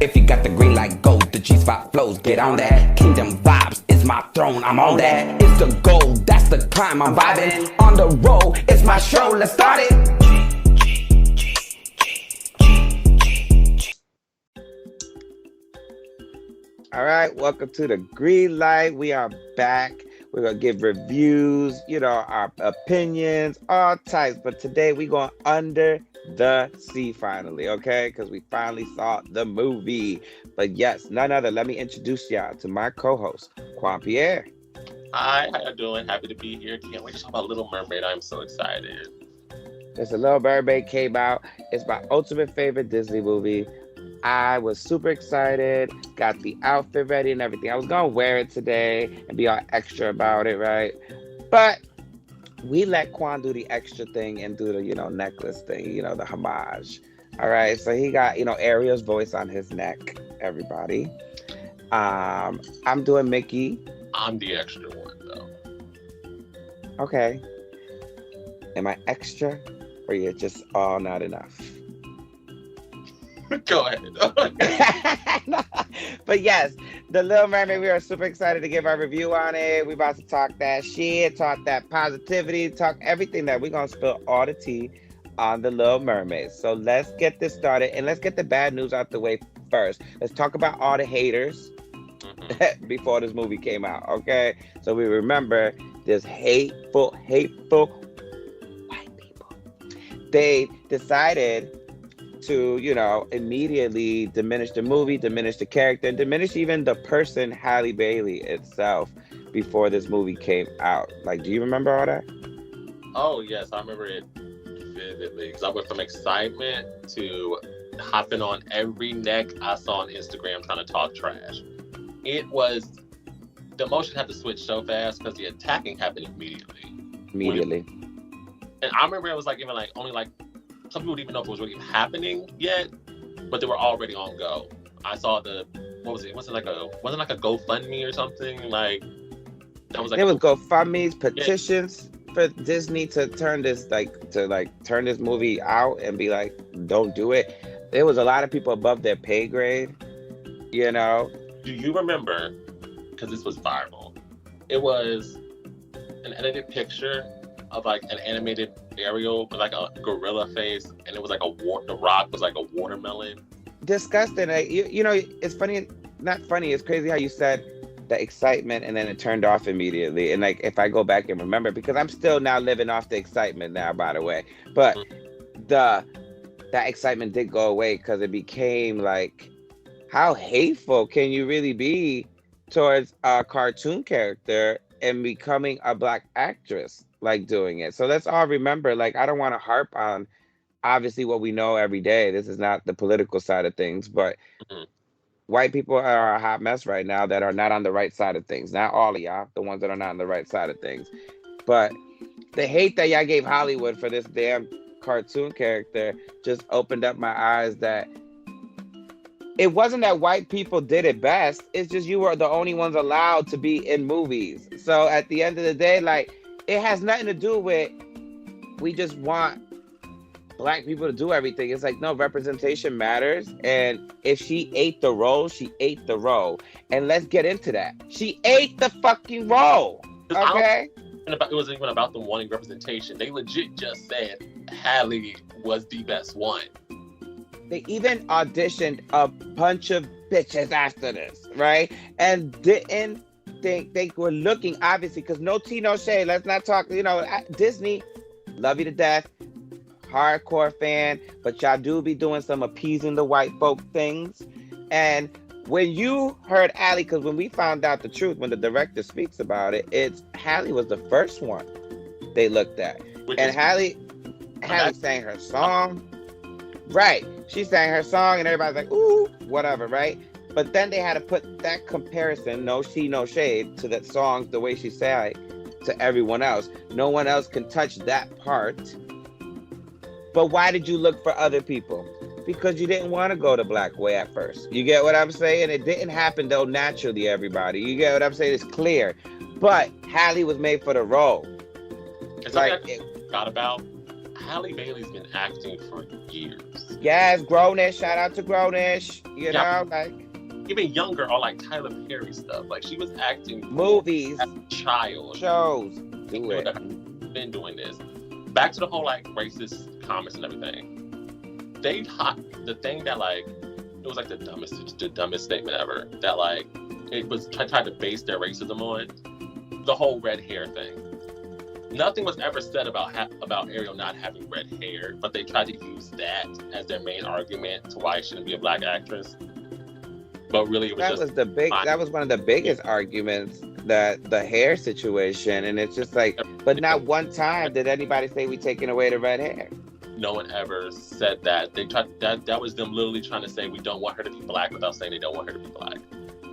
If you got the green light, go. The G-spot flows, get on that. Kingdom vibes, it's my throne, I'm on that. It's the goal, that's the climb, I'm vibing. On the road, it's my show, let's start it. All right, welcome to the Greenlight. We are back. We're going to give reviews, our opinions, all types. But today we're going under the sea finally, okay? Because we finally saw the movie. But yes, none other. Let me introduce y'all to my co-host, Juan Pierre. Hi, how you doing? Happy to be here. Can't wait to talk about Little Mermaid. I'm so excited. There's a Little Mermaid came out. It's my ultimate favorite Disney movie. I was super excited, got the outfit ready and everything. I was going to wear it today and be all extra about it, right? But we let Quan do the extra thing and do the, necklace thing, the homage. All right, so he got, Ariel's voice on his neck, everybody. I'm doing Mickey. I'm the extra one, though. Okay. Am I extra or you're just all not enough? Go ahead. But yes, The Little Mermaid, we are super excited to give our review on it. We're about to talk that shit, talk that positivity, talk everything that we're going to spill all the tea on The Little Mermaid. So let's get this started and let's get the bad news out the way first. Let's talk about all the haters before this movie came out, okay? So we remember this hateful white people. They decided to, immediately diminish the movie, diminish the character, and diminish even the person, Halle Bailey itself, before this movie came out. Like, do you remember all that? Oh, yes, I remember it vividly. Because I went from excitement to hopping on every neck I saw on Instagram trying to talk trash. The emotion had to switch so fast because the attacking happened immediately. And I remember it was only some people didn't even know if it was really happening yet, but they were already on go. I saw what was it? Wasn't like a GoFundMe or something? It was GoFundMe's, petitions for Disney to turn this turn this movie out and be like, don't do it. There was a lot of people above their pay grade, Do you remember, because this was viral, it was an edited picture of an animated Ariel with a gorilla face, and it was the rock was like a watermelon. Disgusting. It's funny, not funny. It's crazy how you said the excitement and then it turned off immediately. And if I go back and remember, because I'm still now living off the excitement now, by the way. But that excitement did go away because it became how hateful can you really be towards a cartoon character and becoming a Black actress? Doing it. So let's all remember, I don't want to harp on obviously what we know every day. This is not the political side of things, but white people are a hot mess right now that are not on the right side of things. Not all of y'all, the ones that are not on the right side of things. But the hate that y'all gave Hollywood for this damn cartoon character just opened up my eyes that it wasn't that white people did it best. It's just you were the only ones allowed to be in movies. So at the end of the day, it has nothing to do with we just want Black people to do everything. It's no, representation matters. And if she ate the role, she ate the role. And let's get into that. She ate the fucking role. Okay? It wasn't even about them wanting representation. They legit just said Halle was the best one. They even auditioned a bunch of bitches after this, right? And didn't they were looking, obviously, because no tea, no shade. Let's not talk, Disney, love you to death, hardcore fan, but y'all do be doing some appeasing the white folk things. And when you heard Halle, because when we found out the truth, when the director speaks about it, Halle was the first one they looked at. And Halle sang her song. Right. She sang her song and everybody's like, ooh, whatever, right? But then they had to put that comparison, no tea, no shade, to that song, the way she sang to everyone else. No one else can touch that part. But why did you look for other people? Because you didn't want to go the Black way at first. You get what I'm saying? It didn't happen, though, naturally, everybody. You get what I'm saying? It's clear. But Halle was made for the role. It's I forgot about Halle Bailey's been acting for years. Yes, Grownish. Shout out to Grownish. You Yeah. know, like Even younger on like Tyler Perry stuff. Like she was acting movies, as a child. shows. Do it. Been doing this. Back to the whole like racist comments and everything. The thing that like it was like the dumbest statement ever. That like it was tried to base their racism on the whole red hair thing. Nothing was ever said about Ariel not having red hair, but they tried to use that as their main argument to why it shouldn't be a black actress. But really, it was that was one of the biggest arguments, that the hair situation, and it's just like, but not one time did anybody say we taking away the red hair. No one ever said that. They tried that was them literally trying to say we don't want her to be black without saying they don't want her to be black.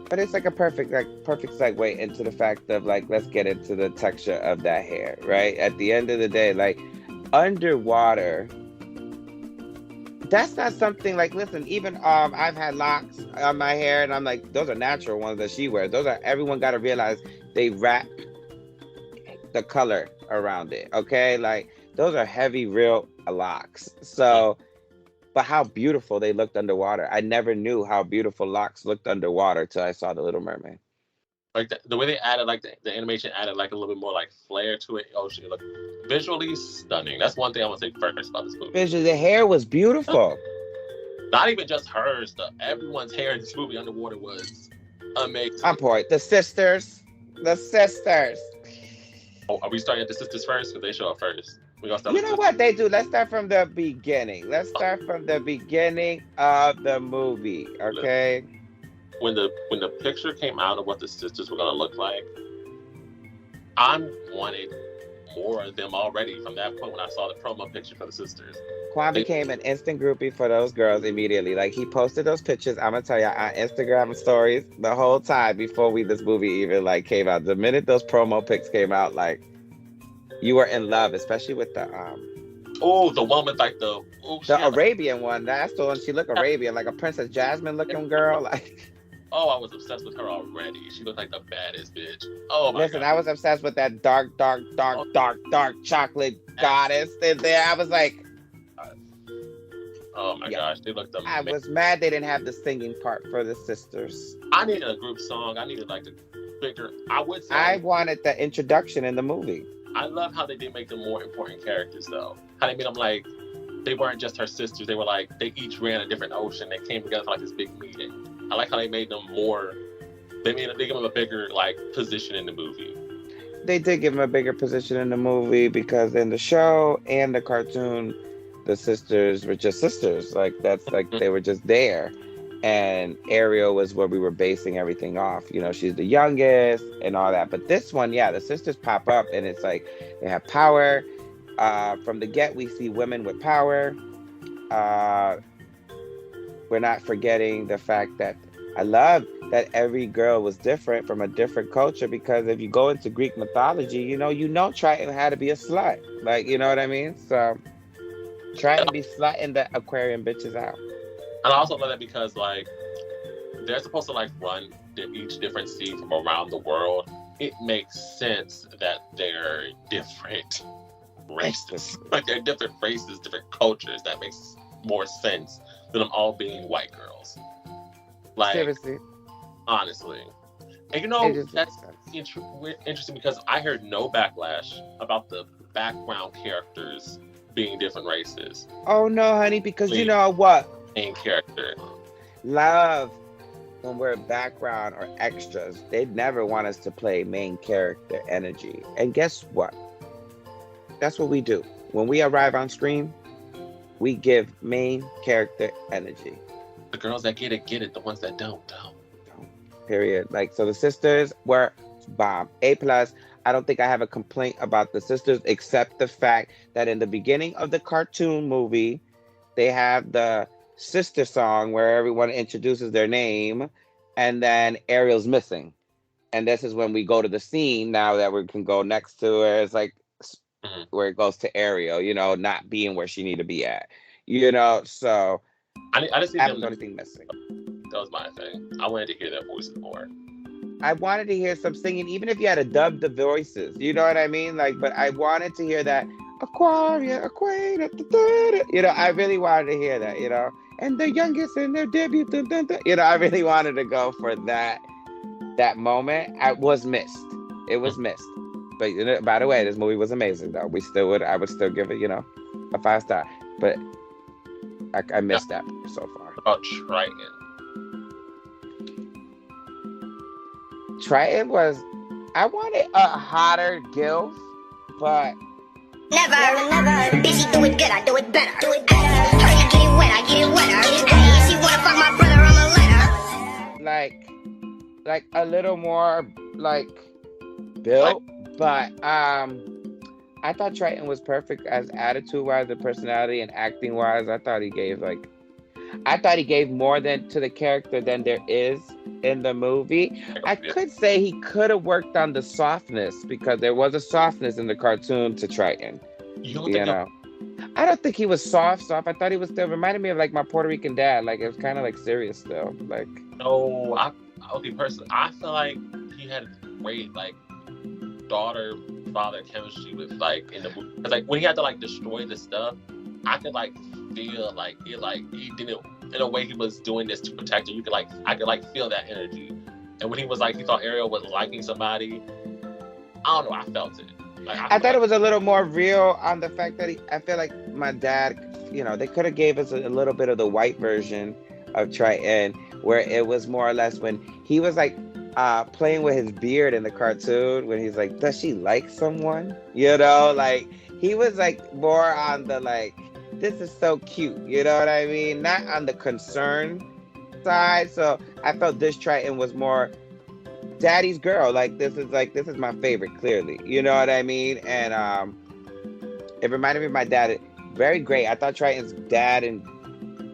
But it's like a perfect segue into the fact of like, let's get into the texture of that hair, right? At the end of the day, like underwater, that's not something like, listen, even I've had locks on my hair and I'm like, those are natural ones that she wears. Everyone got to realize they wrap the color around it, okay? Like those are heavy, real locks. So, but how beautiful they looked underwater. I never knew how beautiful locks looked underwater till I saw The Little Mermaid. Like the way they added, like the animation added like a little bit more like flair to it. Oh shit, look, visually stunning. That's one thing I want to say first about this movie. Visually, the hair was beautiful. Not even just hers, everyone's hair in this movie underwater was amazing. On point. The sisters. Oh, are we starting at the sisters first? Because they show up first. We gonna start. You know what they do? Let's start from the beginning. Let's start from the beginning of the movie, okay? When the picture came out of what the sisters were gonna look like, I wanted more of them already from that point when I saw the promo picture for the sisters. Quan became an instant groupie for those girls immediately. Like he posted those pictures, I'm gonna tell you, on Instagram stories the whole time before this movie even like came out. The minute those promo pics came out, like you were in love, especially with the the one with like the Arabian one. That's the one. She looked Arabian, like a Princess Jasmine looking girl. Like, oh, I was obsessed with her already. She looked like the baddest bitch. Oh my listen, God. I was obsessed with that dark chocolate goddess. And there, I was like, oh my gosh, they looked amazing. I was mad they didn't have the singing part for the sisters. I needed a group song. I needed like a bigger. I would say I wanted the introduction in the movie. I love how they did make them more important characters, though. How they made them like, they weren't just her sisters. They were like, they each ran a different ocean. They came together for like this big meeting. I like how they made them more, they gave them a bigger like position in the movie. They did give them a bigger position in the movie because in the show and the cartoon, the sisters were just sisters. Like that's like, they were just there. And Ariel was where we were basing everything off. You know, she's the youngest and all that. But this one, yeah, the sisters pop up and it's like they have power. From the get, we see women with power. We're not forgetting the fact that I love that every girl was different from a different culture, because if you go into Greek mythology, you know Triton had to be a slut. Like, you know what I mean? So Triton be slutting the aquarium bitches out. And I also love that because like they're supposed to like run each different sea from around the world. It makes sense that they're different races. Like they're different races, different cultures. That makes more sense than them all being white girls. Like Seriously. Honestly. And you know, that's interesting because I heard no backlash about the background characters being different races. Oh no, honey, because you know what? Main character. Love when we're background or extras. They'd never want us to play main character energy. And guess what? That's what we do. When we arrive on screen, we give main character energy. The girls that get it. The ones that don't. Period. Like, so the sisters were bomb. A+. I don't think I have a complaint about the sisters, except the fact that in the beginning of the cartoon movie, they have the sister song where everyone introduces their name, and then Ariel's missing. And this is when we go to the scene now that we can go next to her. It's like where it goes to Ariel, you know, not being where she need to be at, you know. So I just I haven't got anything missing. That was my thing. I wanted to hear their voices more. I wanted to hear some singing, even if you had to dub the voices, you know what I mean? Like, but I wanted to hear that Aquaria, Aquaria, I really wanted to hear that. And the youngest in their debut, I really wanted to go for that moment. I was missed. It was missed. But by the way, this movie was amazing though. I would still give it, a 5-star. But I missed that so far. About Triton. Triton was, I wanted a hotter Gilf, but never, bitch, you do it good, I do it better. Do it better. Her, you get it wet, I get it wetter. Hey, she wanna fuck my brother, I'ma let her. like a little more like built, but I thought Triton was perfect as attitude-wise, and personality and acting-wise. I thought he gave more to the character than there is in the movie. I could say he could have worked on the softness, because there was a softness in the cartoon to Triton. I don't think he was soft. I thought he was still reminded me of like my Puerto Rican dad. Like it was kind of like serious still. Like personally, I feel like he had great like daughter-father chemistry with like in the movie. Cause like when he had to like destroy the stuff, I could like feel like he didn't, in a way he was doing this to protect her. I could like feel that energy. And when he was like, he thought Ariel was liking somebody, I don't know, I felt it. Like, I thought it was a little more real on the fact that I feel like my dad, they could have gave us a little bit of the white version of Triton, where it was more or less when he was like playing with his beard in the cartoon, when he's like, does she like someone? Like he was like more on the like, this is so cute, you know what I mean? Not on the concern side. So I felt this Triton was more daddy's girl. Like this is my favorite, clearly. You know what I mean? And it reminded me of my dad. Very great. I thought Triton's dad and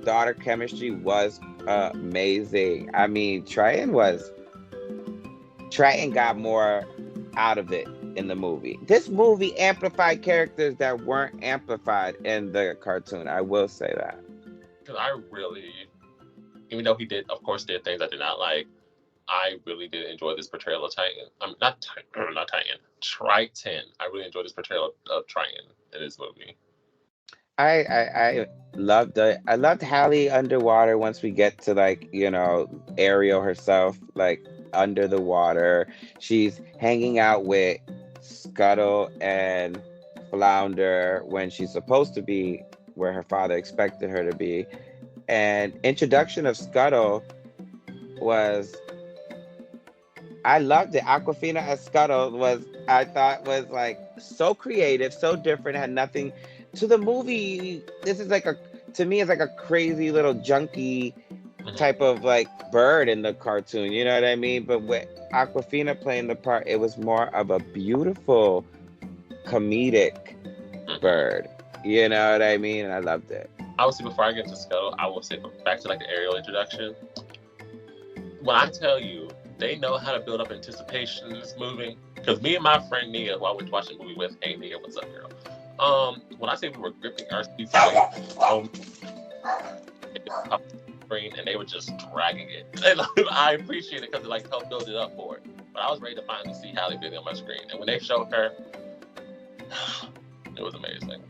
daughter chemistry was amazing. I mean, Triton got more out of it in the movie. This movie amplified characters that weren't amplified in the cartoon. I will say that. Because I really, even though he did, of course, did things I did not like, I really did enjoy this portrayal of Titan. Not Titan. Triton. I really enjoyed this portrayal of Triton in this movie. I loved it. I loved Hallie underwater once we get to like, Ariel herself, like under the water. She's hanging out with Scuttle and Flounder when she's supposed to be where her father expected her to be. And introduction of Scuttle I loved it. Aquafina as Scuttle I thought was like so creative, so different, had nothing to the movie. This is like to me, it's like a crazy little junkie type of like bird in the cartoon, you know what I mean? But with Aquafina playing the part, it was more of a beautiful comedic bird, you know what I mean? And I loved it. Obviously, before I get to Scuttle, I will say back to like the Ariel introduction. When I tell you, they know how to build up anticipation in this movie. Because me and my friend Nia, who I went to watch the movie with, hey Nia, what's up, girl? When I say we were gripping our seats, and they were just dragging it. And I appreciate it because it like helped build it up for it. But I was ready to finally see Halle Berry on my screen. And when they showed her, it was amazing.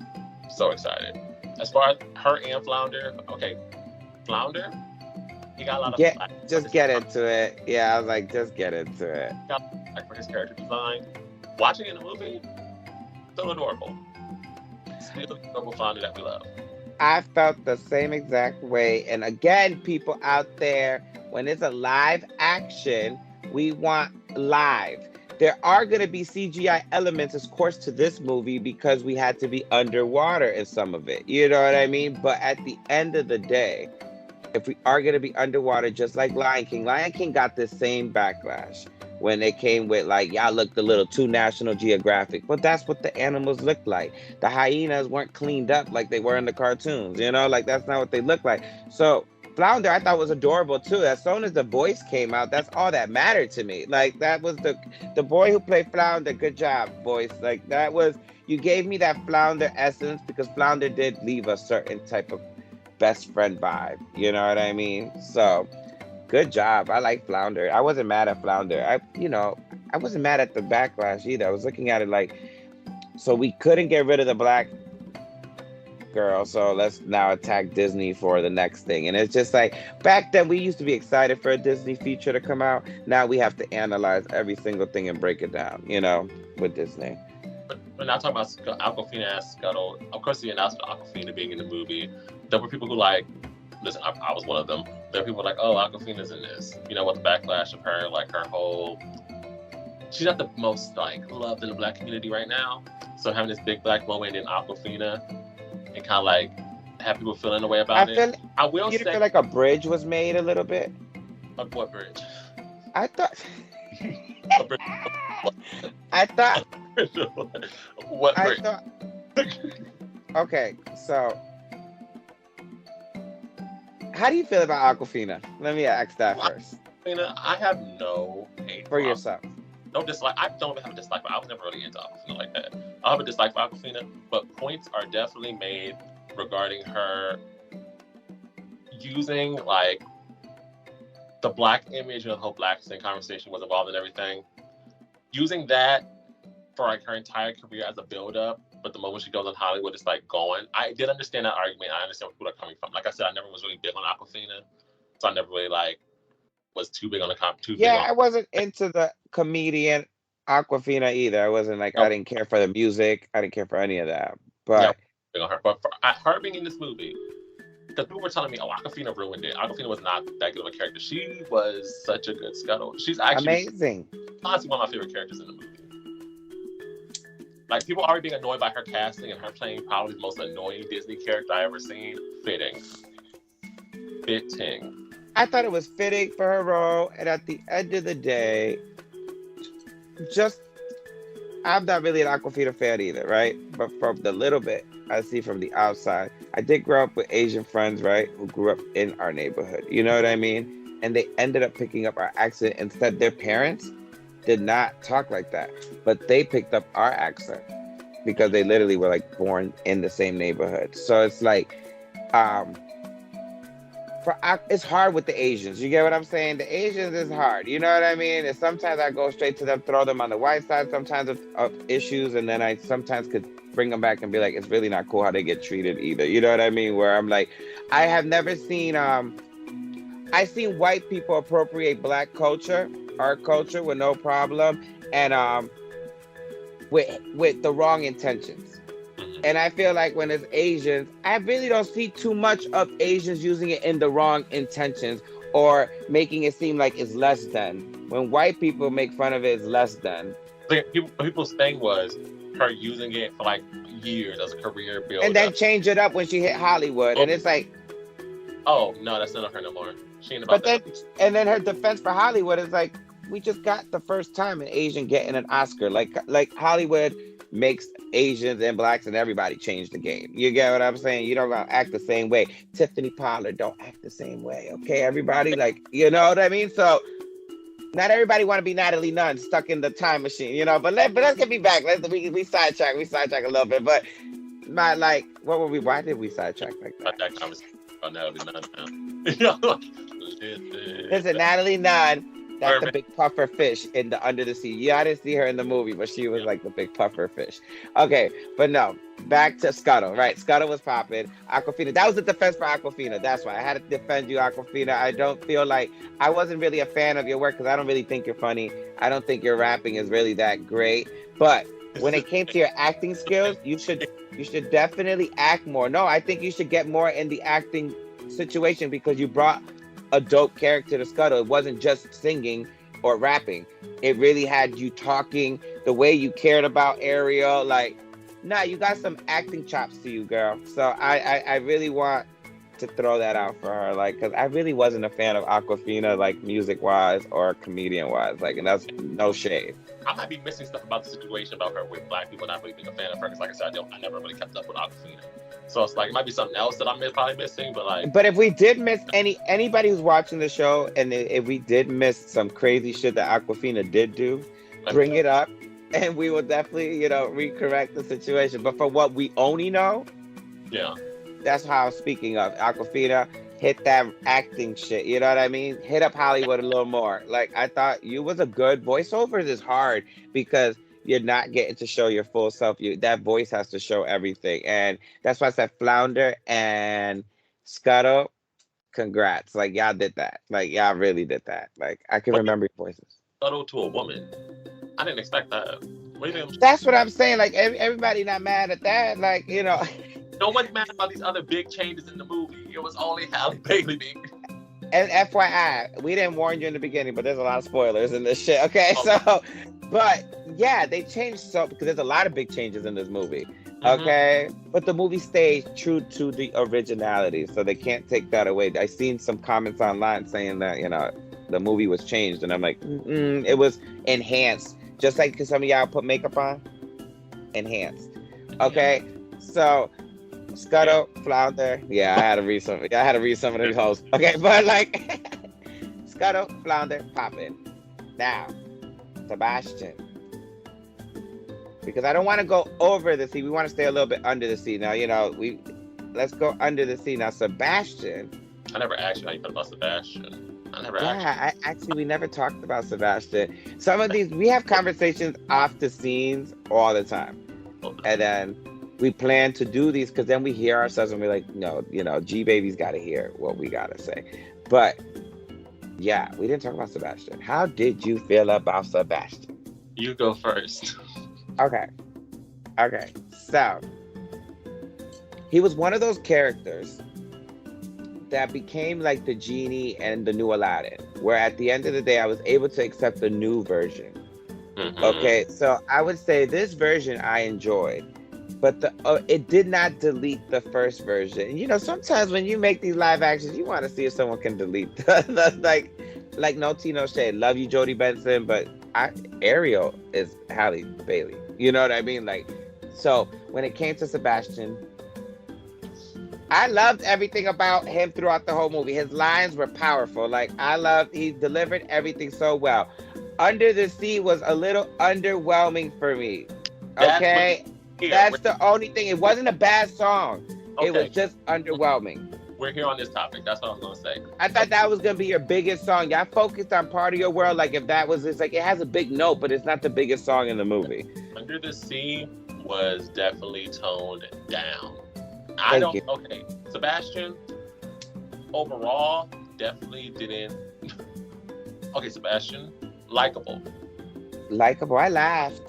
So excited. As far as her and Flounder, okay, Flounder, he got a lot of just get into it. Yeah, I was like, just get into it. Like for his character design. Watching it in the movie, still adorable. Still the adorable Flounder that we love. I felt the same exact way. And again, people out there, when it's a live action, we want live. There are going to be CGI elements, of course, to this movie because we had to be underwater in some of it. You know what I mean? But at the end of the day, if we are going to be underwater, just like Lion King got this same backlash when they came with like, y'all looked a little too National Geographic. But that's what the animals looked like. The hyenas weren't cleaned up like they were in the cartoons, you know, like that's not what they look like. So Flounder, I thought was adorable too. As soon as the voice came out, that's all that mattered to me. Like that was the boy who played Flounder. Good job, voice. Like that was, you gave me that Flounder essence because Flounder did leave a certain type of best friend vibe. You know what I mean? So good job. I like Flounder. I wasn't mad at Flounder. I wasn't mad at the backlash either. I was looking at it like, So we couldn't get rid of the black girl, so let's now attack Disney for the next thing. And it's just like back then we used to be excited for a Disney feature to come out. Now we have to analyze every single thing and break it down, with Disney. But now talking about Awkwafina as Scuttle, of course the announcement of Awkwafina being in the movie, there were people who listen, I was one of them. There were people like, oh, Awkwafina's in this. With the backlash of her, like her whole, she's not the most loved in the black community right now. So having this big black moment in Awkwafina and kind of have people feeling the way about it. I will say, feel like a bridge was made a little bit. What bridge? I thought. What bridge? Okay, so how do you feel about Awkwafina? Let me ask that first. Awkwafina, I have no hate for yourself. No dislike. I don't have a dislike, but I was never really into Awkwafina like that. I have a dislike for Awkwafina, but points are definitely made regarding her using the black image and the whole black thing conversation was involved in everything. Using that for her entire career as a build-up, but the moment she goes on Hollywood, it's going. I did understand that argument. I understand where people are coming from. Like I said, I never was really big on Awkwafina, so I never really was too big on the I wasn't into the comedian Awkwafina either. I wasn't I didn't care for the music. I didn't care for any of that. But big on her. But for her being in this movie, because people were telling me, oh, Awkwafina ruined it. Awkwafina was not that good of a character. She was such a good Scuttle. She's actually amazing. Honestly, one of my favorite characters in the movie. People are already being annoyed by her casting and her playing probably the most annoying Disney character I ever seen. Fitting. I thought it was fitting for her role, and at the end of the day, I'm not really an Awkwafina fan either, right? But from the little bit I see from the outside, I did grow up with Asian friends, right, who grew up in our neighborhood. You know what I mean? And they ended up picking up our accent. Instead, their parents did not talk like that, but they picked up our accent because they literally were born in the same neighborhood. So it's it's hard with the Asians. You get what I'm saying? The Asians is hard. You know what I mean? And sometimes I go straight to them, throw them on the white side sometimes of issues, and then I sometimes could bring them back and be like, it's really not cool how they get treated either. You know what I mean? Where I'm I have never seen I've seen white people appropriate black culture, our culture, with no problem, and with the wrong intentions. And I feel like when it's Asians, I really don't see too much of Asians using it in the wrong intentions or making it seem like it's less than. When white people make fun of it, it's less than. People's thing was her using it for years as a career build. And then change it up when she hit Hollywood. And it's oh, no, that's not her no more. She ain't about that. And then her defense for Hollywood is we just got the first time an Asian getting an Oscar. Like Hollywood makes Asians and blacks and everybody change the game. You get what I'm saying? You don't gotta act the same way. Tiffany Pollard don't act the same way. Okay, everybody, you know what I mean? So not everybody want to be Natalie Nunn stuck in the time machine, But let's get me back. We sidetrack. We sidetrack a little bit. But what were we? Why did we sidetrack like that? That conversation about Natalie Nunn. Listen, Natalie Nunn. That's the big puffer fish in the Under the Sea. Yeah, I didn't see her in the movie, but she was the big puffer fish. Okay, but no, back to Scuttle, right? Scuttle was popping. Awkwafina, that was the defense for Awkwafina. That's why I had to defend you, Awkwafina. I don't feel I wasn't really a fan of your work because I don't really think you're funny. I don't think your rapping is really that great. But when it came to your acting skills, you should definitely act more. No, I think you should get more in the acting situation because you brought a dope character to Scuttle. It wasn't just singing or rapping. It really had you talking, the way you cared about Ariel. You got some acting chops to you, girl. So I really want to throw that out for her, because I really wasn't a fan of Awkwafina, music wise or comedian wise, and that's no shade. I might be missing stuff about the situation about her with black people not really being a fan of her, because like I said, I never really kept up with Awkwafina. So it's it might be something else that I'm probably missing, but But if we did miss anybody who's watching the show, and if we did miss some crazy shit that Awkwafina did do, bring it up, and we will definitely, recorrect the situation. But for what we only know, that's how I'm speaking of. Awkwafina, hit that acting shit, you know what I mean? Hit up Hollywood a little more. I thought you was a good voiceovers is hard because you're not getting to show your full self. That voice has to show everything, and that's why I said Flounder and Scuttle. Congrats, like y'all did that. Like y'all really did that. Like I can But remember your voices. Scuttle to a woman. I didn't expect that. What do you think? That's what I'm saying. Like everybody not mad at that. Like No one's mad about these other big changes in the movie. It was only Halle Bailey being. And FYI, we didn't warn you in the beginning, but there's a lot of spoilers in this shit. Okay, but yeah, they changed because there's a lot of big changes in this movie. Okay, but the movie stayed true to the originality, so they can't take that away. I seen some comments online saying that the movie was changed, and I'm like, it was enhanced, just like some of y'all put makeup on, enhanced. Okay, so. Scuttle, Flounder. Yeah, I had to read some. I had to read some of these hoes. Okay, but like Scuttle, Flounder, poppin'. Now, Sebastian. Because I don't want to go over the sea. We want to stay a little bit under the sea. Now, let's go under the sea. Now, Sebastian. I never asked you how you felt about Sebastian. I never asked you. We never talked about Sebastian. Some of these, we have conversations off the scenes all the time. And then we plan to do these because then we hear ourselves and we're like, no, G Baby's got to hear what we got to say. But yeah, we didn't talk about Sebastian. How did you feel about Sebastian? You go first. Okay. So he was one of those characters that became like the genie and the new Aladdin, where at the end of the day, I was able to accept the new version. Okay. So I would say this version I enjoyed. But it did not delete the first version. Sometimes when you make these live actions, you want to see if someone can delete like no tea, no shade. Love you, Jodie Benson, but Ariel is Halle Bailey. You know what I mean? Like, so when it came to Sebastian, I loved everything about him throughout the whole movie. His lines were powerful. Like he delivered everything so well. Under the Sea was a little underwhelming for me. Okay. That's the only thing. It wasn't a bad song. Okay. It was just underwhelming. We're here on this topic. That's what I was going to say. I thought that was going to be your biggest song. Y'all focused on Part of Your World. Like if that was, it's like it has a big note, but it's not the biggest song in the movie. Under the Sea was definitely toned down. Okay. Sebastian, overall, definitely didn't. Okay, Sebastian, likable. I laughed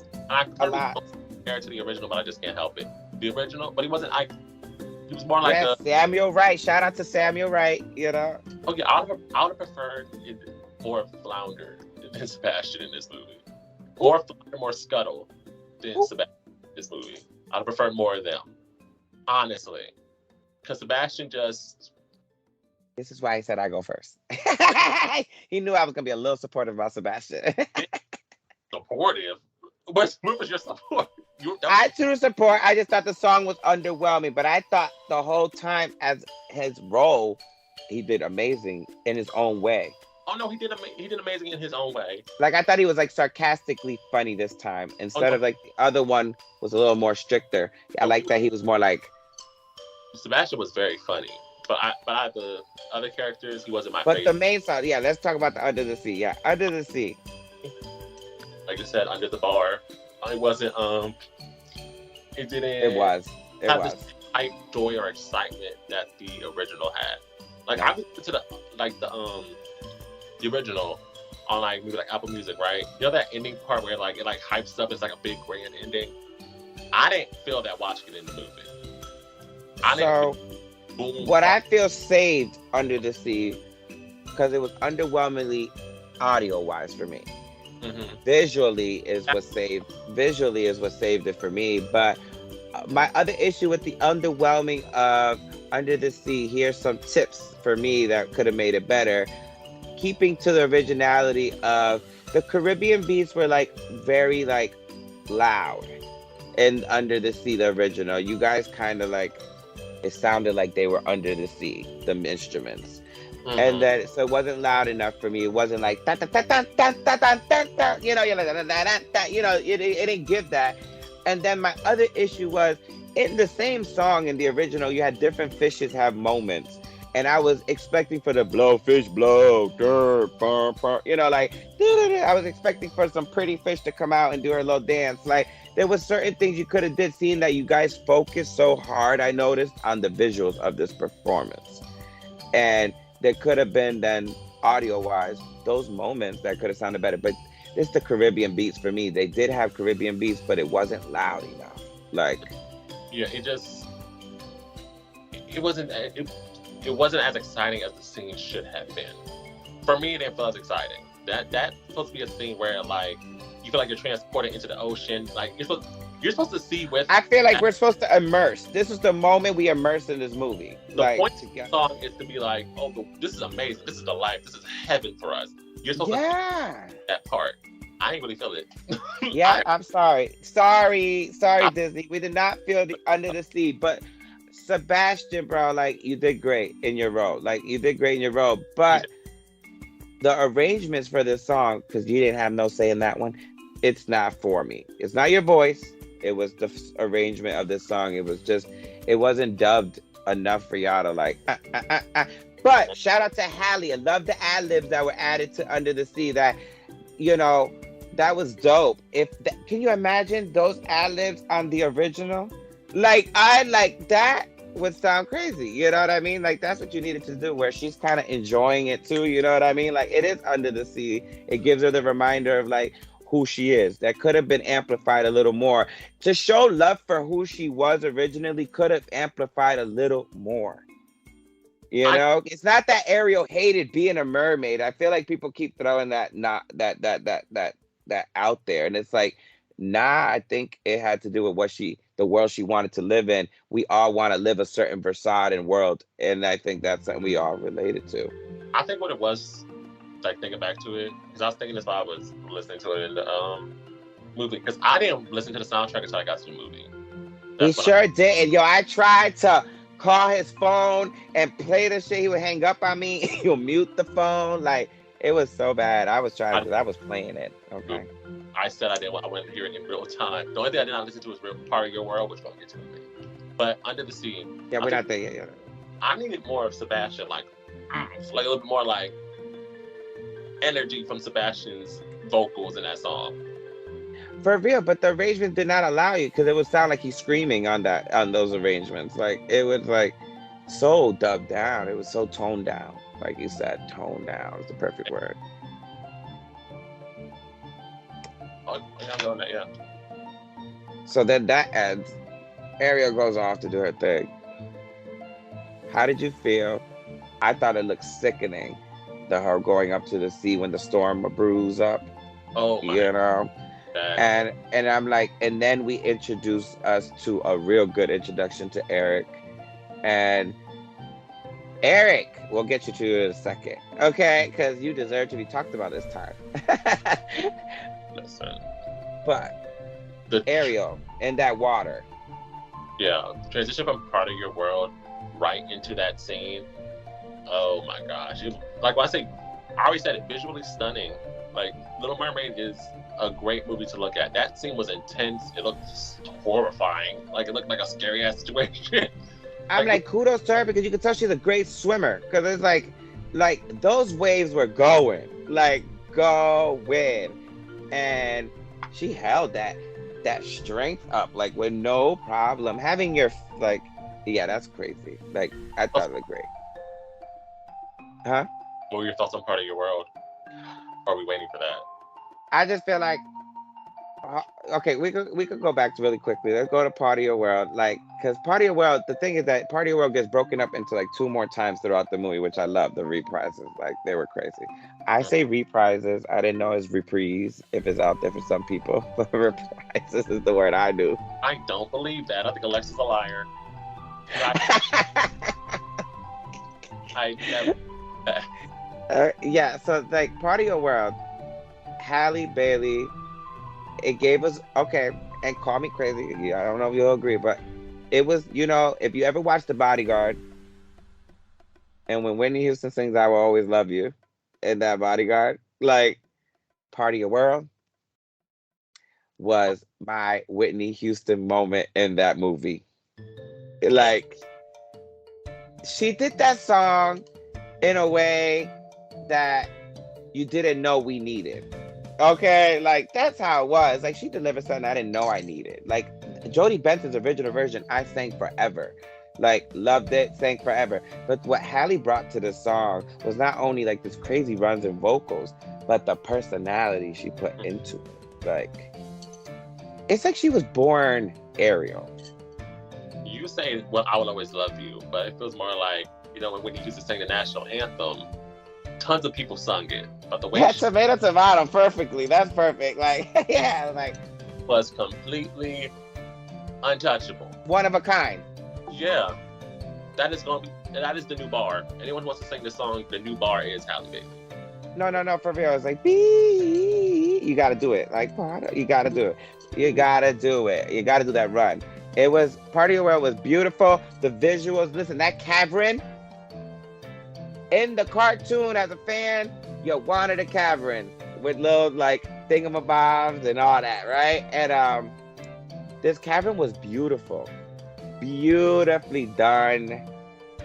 a lot. Compared to the original, but I just can't help it. The original, but he wasn't like. He was more like Samuel Wright. Shout out to Samuel Wright. Okay, I would have preferred more Flounder than Sebastian in this movie, or Flounder, more Scuttle than Sebastian in this movie. I'd prefer more of them, honestly, because Sebastian just. This is why he said I go first. He knew I was gonna be a little supportive about Sebastian. Supportive. Where was your support? I too support. I just thought the song was underwhelming, but I thought the whole time as his role, he did amazing in his own way. Oh no, he did amazing in his own way. Like I thought he was like sarcastically funny this time instead of like the other one was a little more stricter. I like that he was more like. Sebastian was very funny, but the other characters, he wasn't my favorite. But the main song, yeah. Let's talk about the Under the Sea. Yeah, Under the Sea. Like I said, Under the Bar. It wasn't. It didn't. It was. The type joy or excitement that the original had. Like I listened to the original on like maybe like Apple Music, right? You know that ending part where like it like hypes up. It's like a big grand ending. I didn't feel that watching it in the movie. What I feel saved Under the Sea because it was underwhelmingly audio wise for me. Visually is what saved it for me. But my other issue with the underwhelming of Under the Sea, here's some tips for me that could have made it better. Keeping to the originality of the Caribbean beats were like very like loud and Under the Sea, the original. You guys kind of like it sounded like they were under the sea, the instruments. And then so it wasn't loud enough for me. It wasn't like it didn't give that. And then my other issue was in the same song in the original, you had different fishes have moments. and I was expecting for the blow fish blow, dirt, burr, burr, you know, like I was expecting for some pretty fish to come out and do her little dance. Like there was certain things you could have did, seeing that you guys focused so hard, I noticed, on the visuals of this performance. And there could have been then audio wise those moments that could have sounded better. But it's the Caribbean beats for me. They did have Caribbean beats, but it wasn't loud enough. Like, yeah, it wasn't it wasn't as exciting as the scene should have been. For me, it didn't feel as exciting. That's supposed to be a scene where like you feel like you're transported into the ocean. Like you're supposed to see with. I feel like we're supposed to immerse. This is the moment we immerse in this movie. The like, point of the song is to be like, oh, this is amazing. This is the life. This is heaven for us. You're supposed to feel that part. I ain't really feel it. Yeah, I'm sorry. Sorry, Disney. We did not feel the Under the Sea, but Sebastian, bro, like you did great in your role. Like you did great in your role, but the arrangements for this song, because you didn't have no say in that one, it's not for me. It's not your voice. It was the arrangement of this song. It was just, it wasn't dubbed enough for y'all to like. But shout out to Halle. I love the ad-libs that were added to Under the Sea. That, you know, that was dope. Can you imagine those ad-libs on the original? Like, that would sound crazy. You know what I mean? Like, that's what you needed to do, where she's kind of enjoying it too. You know what I mean? Like, it is Under the Sea. It gives her the reminder of like who she is. That could have been amplified a little more. To show love for who she was originally could have amplified a little more. You know, it's not that Ariel hated being a mermaid. I feel like people keep throwing that out there, and it's like, nah. I think it had to do with the world she wanted to live in. We all want to live a certain versatile and world, and I think that's something we all related to. I think what it was, like thinking back to it, because I was thinking this while I was listening to it in the movie, because I didn't listen to the soundtrack until I got to the movie. He sure did, and yo, I tried to call his phone and play the shit. He would hang up on me. He'll mute the phone. Like, it was so bad. I was trying because I was playing it. Okay. I said I wanted to hear it in real time. The only thing I did not listen to was Part of Your World, which we'll get to in a minute. But Under the Sea. Yeah, we're not there yet. I needed more of Sebastian, like a little bit more like energy from Sebastian's vocals in that song. For real, but the arrangements did not allow you, because it would sound like he's screaming on those arrangements. Like, it was like so dubbed down. It was so toned down. Like you said, toned down is the perfect word. Oh, yeah, I'm doing that, yeah. So then that ends. Ariel goes off to do her thing. How did you feel? I thought it looked sickening, her going up to the sea when the storm brews up. Oh my. You know? And I'm like, and then we introduce us to a real good introduction to Eric. And Eric, we'll get you to it in a second. Okay? Because you deserve to be talked about this time. Listen. But Ariel in that water. Yeah. Transition from Part of Your World right into that scene. Oh my gosh. Like when I say, I already said it, visually stunning. Like, Little Mermaid is a great movie to look at. That scene was intense. It looked horrifying. Like, it looked like a scary ass situation. I'm like, kudos to her, because you can tell she's a great swimmer. Because it's like those waves were going. And she held that strength up, like, with no problem. Having your, like, yeah, that's crazy. Like, I thought it was great. Huh? What were your thoughts on Part of Your World? Or are we waiting for that? I just feel like, okay, we could go back to really quickly. Let's go to Part of Your World, like, because Part of Your World, the thing is that Part of Your World gets broken up into like 2 more times throughout the movie, which I love. The reprises, like, they were crazy. I say reprises. I didn't know it's reprise if it's out there for some people. But reprises is the word I do. I don't believe that. I think Alexa's a liar. I never. Yeah, so like Part of Your World, Halle Bailey, it gave us, okay, and call me crazy, I don't know if you'll agree, but it was, you know, if you ever watched The Bodyguard, and when Whitney Houston sings I Will Always Love You in that Bodyguard, like, Part of Your World was my Whitney Houston moment in that movie. Like, she did that song in a way that you didn't know we needed. Okay, like that's how it was. Like she delivered something I didn't know I needed. Like Jodie Benson's original version, I sang forever. Like loved it, sang forever. But what Halle brought to the song was not only like this crazy runs and vocals, but the personality she put into it. Like it's like she was born Ariel. You say, "Well, I will always love you," but it feels more like, you know, when you used to sing the national anthem, tons of people sung it, but the way Yeah, tomato, perfectly. That's perfect. Like, yeah, like was completely untouchable. one of a kind. Yeah, that is the new bar. Anyone who wants to sing this song, the new bar is Halle Bailey. No, for real. It's like, you got to do it. Like, you got to do it. You got to do it. You got to do that run. It was, Party of the World was beautiful. The visuals, listen, that cavern in the cartoon as a fan, you wanted a cavern with little like thingamabobs and all that, right? And this cavern was beautiful. Beautifully done.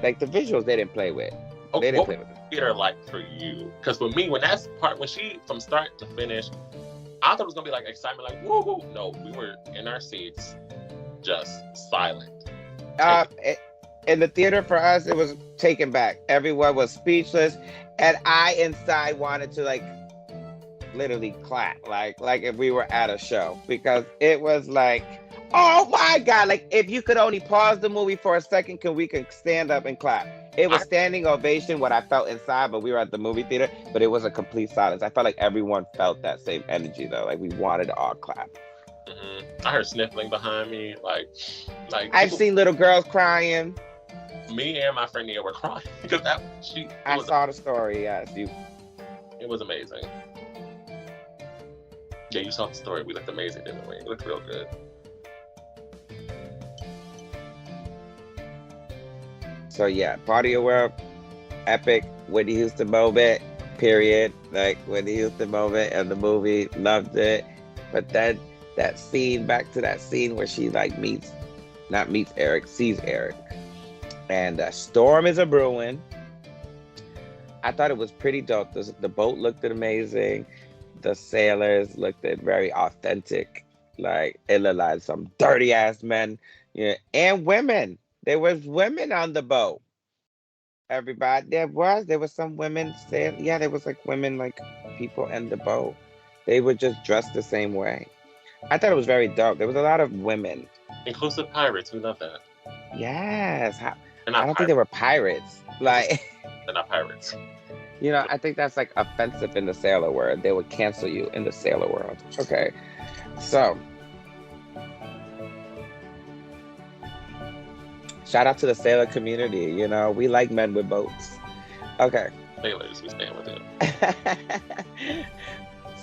Like the visuals they didn't play with. They didn't play with it. Theater like for you? Because for me, when she from start to finish, I thought it was gonna be like excitement, like woo woo. No, we were in our seats, just silent. In the theater for us, it was taken back. Everyone was speechless, and I inside wanted to like literally clap, like if we were at a show, because it was like, oh my God! Like if you could only pause the movie for a second, we can stand up and clap. It was standing ovation, what I felt inside, but we were at the movie theater, but it was a complete silence. I felt like everyone felt that same energy though, like we wanted to all clap. Mm-hmm. I heard sniffling behind me, like I've seen little girls crying. Me and my friend Nia were crying because I saw the story. Yes, it was amazing. Yeah, you saw the story. We looked amazing, didn't we? We looked real good. So yeah, Party of the World, epic. Whitney Houston moment, period. Like Whitney Houston moment of the movie, loved it. But then that scene, back to that scene where she like sees Eric. And a storm is a brewing. I thought it was pretty dope. The boat looked amazing. The sailors looked very authentic. Like it looked like some dirty ass men, yeah, and women. There was women on the boat. Everybody, there was some women saying, yeah, there was like women, like people in the boat. They were just dressed the same way. I thought it was very dope. There was a lot of women. Inclusive pirates. We love that. Yes. I don't think they were pirates. Like they're not pirates. You know, I think that's like offensive in the sailor world. They would cancel you in the sailor world. Okay. So shout out to the sailor community. You know, we like men with boats. Okay. Sailors, we stand with them.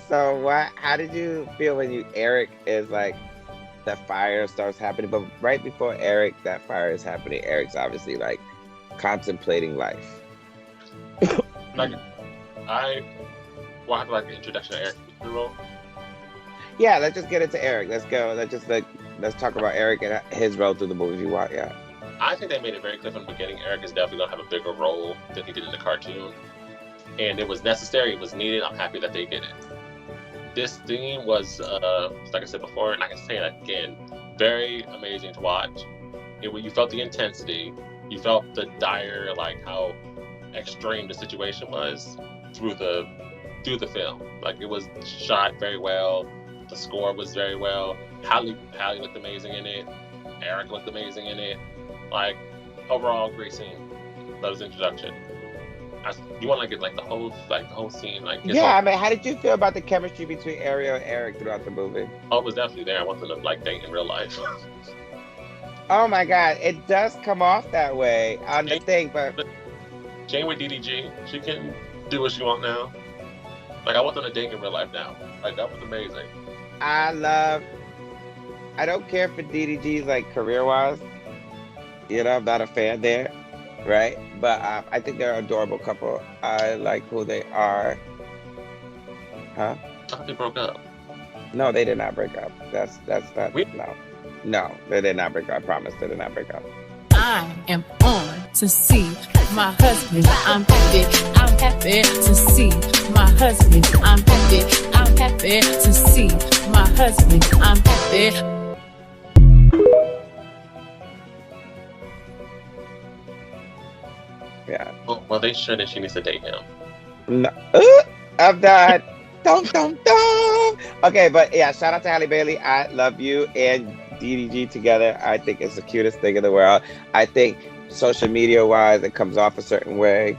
So how did you feel when Eric is like, the fire starts happening, but right before that fire is happening, Eric's obviously like contemplating life. Like, I want to like the introduction of Eric role. Yeah, let's just get into Eric. Let's go. Let's talk about Eric and his role through the movie. If you want, yeah. I think they made it very clear from the beginning. Eric is definitely gonna have a bigger role than he did in the cartoon, and it was necessary. It was needed. I'm happy that they did it. This theme was, like I said before, and I can say it again, very amazing to watch. You felt the intensity. You felt the dire, like how extreme the situation was through the film. Like it was shot very well. The score was very well. Halle looked amazing in it. Eric looked amazing in it. Like overall, great scene. That was introduction. You want to get like the whole scene, like yeah. I mean, how did you feel about the chemistry between Ariel and Eric throughout the movie? Oh, it was definitely there. I want them to like date in real life. Oh my God, it does come off that way on the thing, but Jane with DDG, she can do what she want now. Like I want them to date in real life now. Like that was amazing. I don't care for DDG's like career-wise. You know, I'm not a fan there. Right, but I think they're an adorable couple. I like who they are. Huh? I thought they broke up. No, they did not break up. That's not. No, they did not break up. I promise they did not break up. I am on to see my husband. I'm happy to see my husband. I'm happy to see my husband. I'm happy. Yeah. Well, they should, and she needs to date him. No, I'm done. Dum, dum, dum. Okay, but yeah, shout out to Halle Bailey. I love you and DDG together. I think it's the cutest thing in the world. I think social media wise, it comes off a certain way,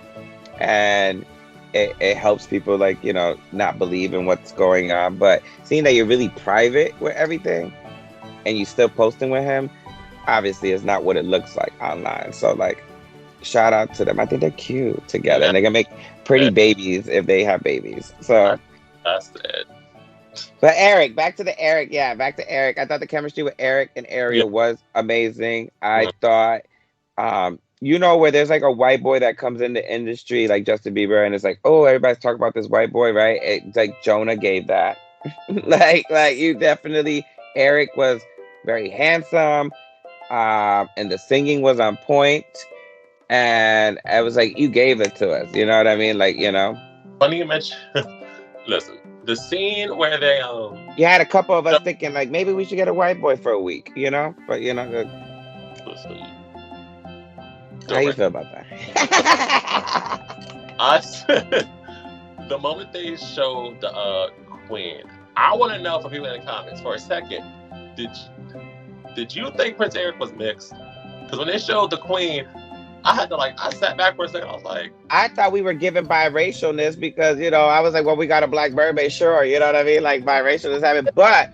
and it helps people, like, you know, not believe in what's going on. But seeing that you're really private with everything and you still posting with him, obviously is not what it looks like online. So like, shout out to them. I think they're cute together, and they're gonna make pretty babies if they have babies. So that's it. But Eric, back to Eric. I thought the chemistry with Eric and Ariel was amazing. I thought, you know, where there's like a white boy that comes in the industry, like Justin Bieber, and it's like, oh, everybody's talking about this white boy, right? It's like Jonah gave that. like you definitely. Eric was very handsome, and the singing was on point. And I was like, you gave it to us. You know what I mean? Like, you know. Funny you mention. Listen, the scene where they You had a couple of us thinking like maybe we should get a white boy for a week, you know? But you know, listen, how you feel about that? The moment they showed the Queen, I want to know from people in the comments for a second. Did you think Prince Eric was mixed? Because when they showed the Queen, I sat back for a second. I was like, I thought we were given biracialness because, you know, I was like, well, we got a black mermaid, sure. You know what I mean? Like biracialness happened. But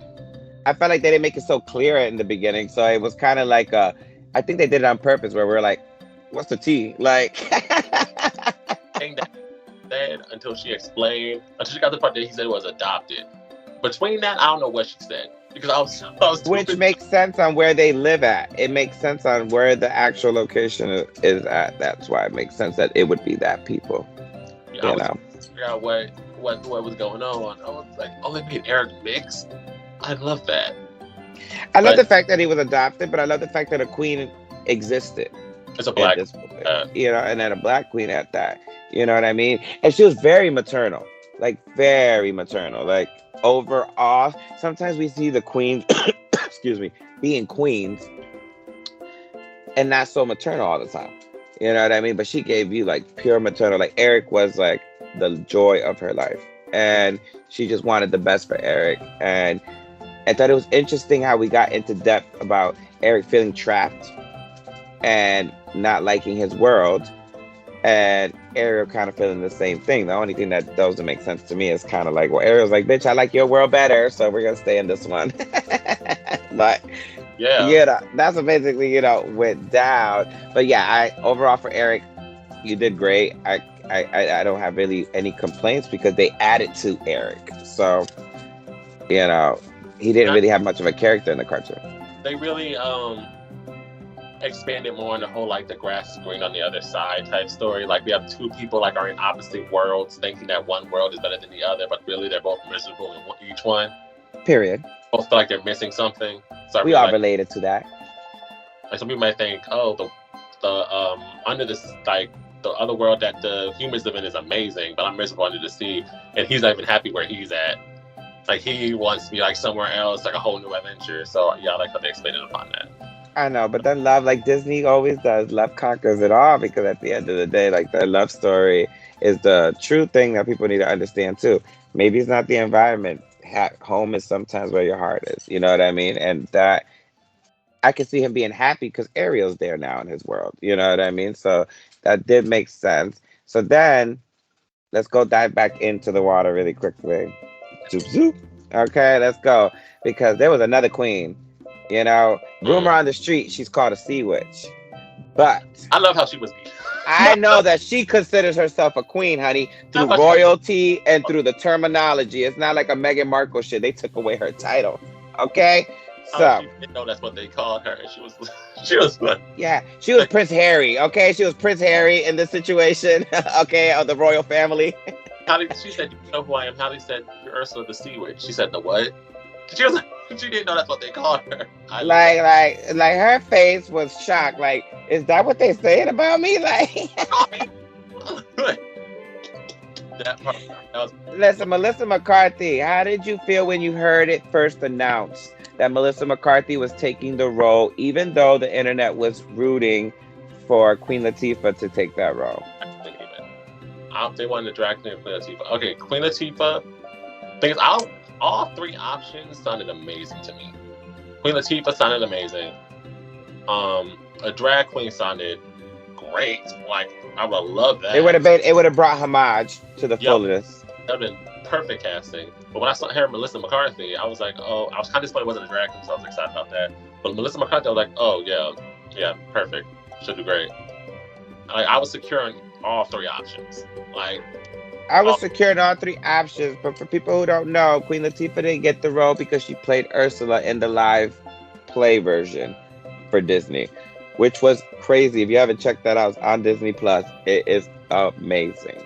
I felt like they didn't make it so clear in the beginning. So it was kind of like, I think they did it on purpose where we're like, what's the tea? Like. thing that said until she explained, until she got the part that he said was adopted. Between that, I don't know what she said. Because I was which makes sense on where they live at. It makes sense on where the actual location is at. That's why it makes sense that it would be that people. Yeah, you know, figure out what was going on. I was like, oh, they made Eric mix. I love that. I love the fact that he was adopted, but I love the fact that a queen existed. It's a black, you know, and then a black queen at that. You know what I mean? And she was very maternal, like very maternal, like. Overall, sometimes we see the queens, excuse me, being queens and not so maternal all the time. You know what I mean? But she gave you like pure maternal. Like Eric was like the joy of her life, and she just wanted the best for Eric. And I thought it was interesting how we got into depth about Eric feeling trapped and not liking his world, and Ariel kind of feeling the same thing. The only thing that doesn't make sense to me is kind of like, well, Ariel's like, bitch, I like your world better, so we're gonna stay in this one. But yeah, you know, that's what basically, you know, went down. But yeah, overall for Eric, you did great. I don't have really any complaints because they added to Eric, so you know, he didn't really have much of a character in the cartoon. They really expanded more on the whole like the grass is green on the other side type story. Like we have two people like are in opposite worlds thinking that one world is better than the other, but really they're both miserable in each one. Period. Both feel like they're missing something. So we are related to that. Like some people might think, oh, the under this like the other world that the humans live in is amazing, but I'm miserable under the sea, and he's not even happy where he's at. Like he wants to be like somewhere else, like a whole new adventure. So yeah, I like how they expanded upon that. I know, but then love, like Disney always does, love conquers it all, because at the end of the day, like their love story is the true thing that people need to understand too. Maybe it's not the environment. Home is sometimes where your heart is. You know what I mean? And that I can see him being happy because Ariel's there now in his world. You know what I mean? So that did make sense. So then let's go dive back into the water really quickly. Zoop, zoop. Okay, let's go. Because there was another queen. You know, rumor on the street, she's called a sea witch. But I love how she was beat. I know that she considers herself a queen, honey, through royalty and through the terminology. It's not like a Meghan Markle shit. They took away her title. Okay? So she didn't know that's what they called her. She was like, yeah, she was Prince Harry. Okay, she was Prince Harry in this situation. Okay, of the royal family. She said, "You know who I am?" Hallie said, "You're Ursula the Sea Witch." She said, "The what?" She didn't know that's what they called her. Like her face was shocked. Like, is that what they saying about me? Like, that part. That was listen, Melissa McCarthy, how did you feel when you heard it first announced that Melissa McCarthy was taking the role, even though the internet was rooting for Queen Latifah to take that role? They wanted to drag Queen Latifah. Okay, Queen Latifah. Things all three options sounded amazing to me. Queen Latifah sounded amazing. A drag queen sounded great. Like, I would love that. It would have brought homage to the fullness. That would have been perfect casting. But when I saw her Melissa McCarthy, I was like, oh, I was kind of disappointed it wasn't a drag queen, so I was excited about that. But Melissa McCarthy, I was like, oh yeah, perfect. Should do great. Like, I was securing all three options. Like, I was securing all three options, but for people who don't know, Queen Latifah didn't get the role because she played Ursula in the live play version for Disney, which was crazy. If you haven't checked that out, it's on Disney Plus. It is amazing.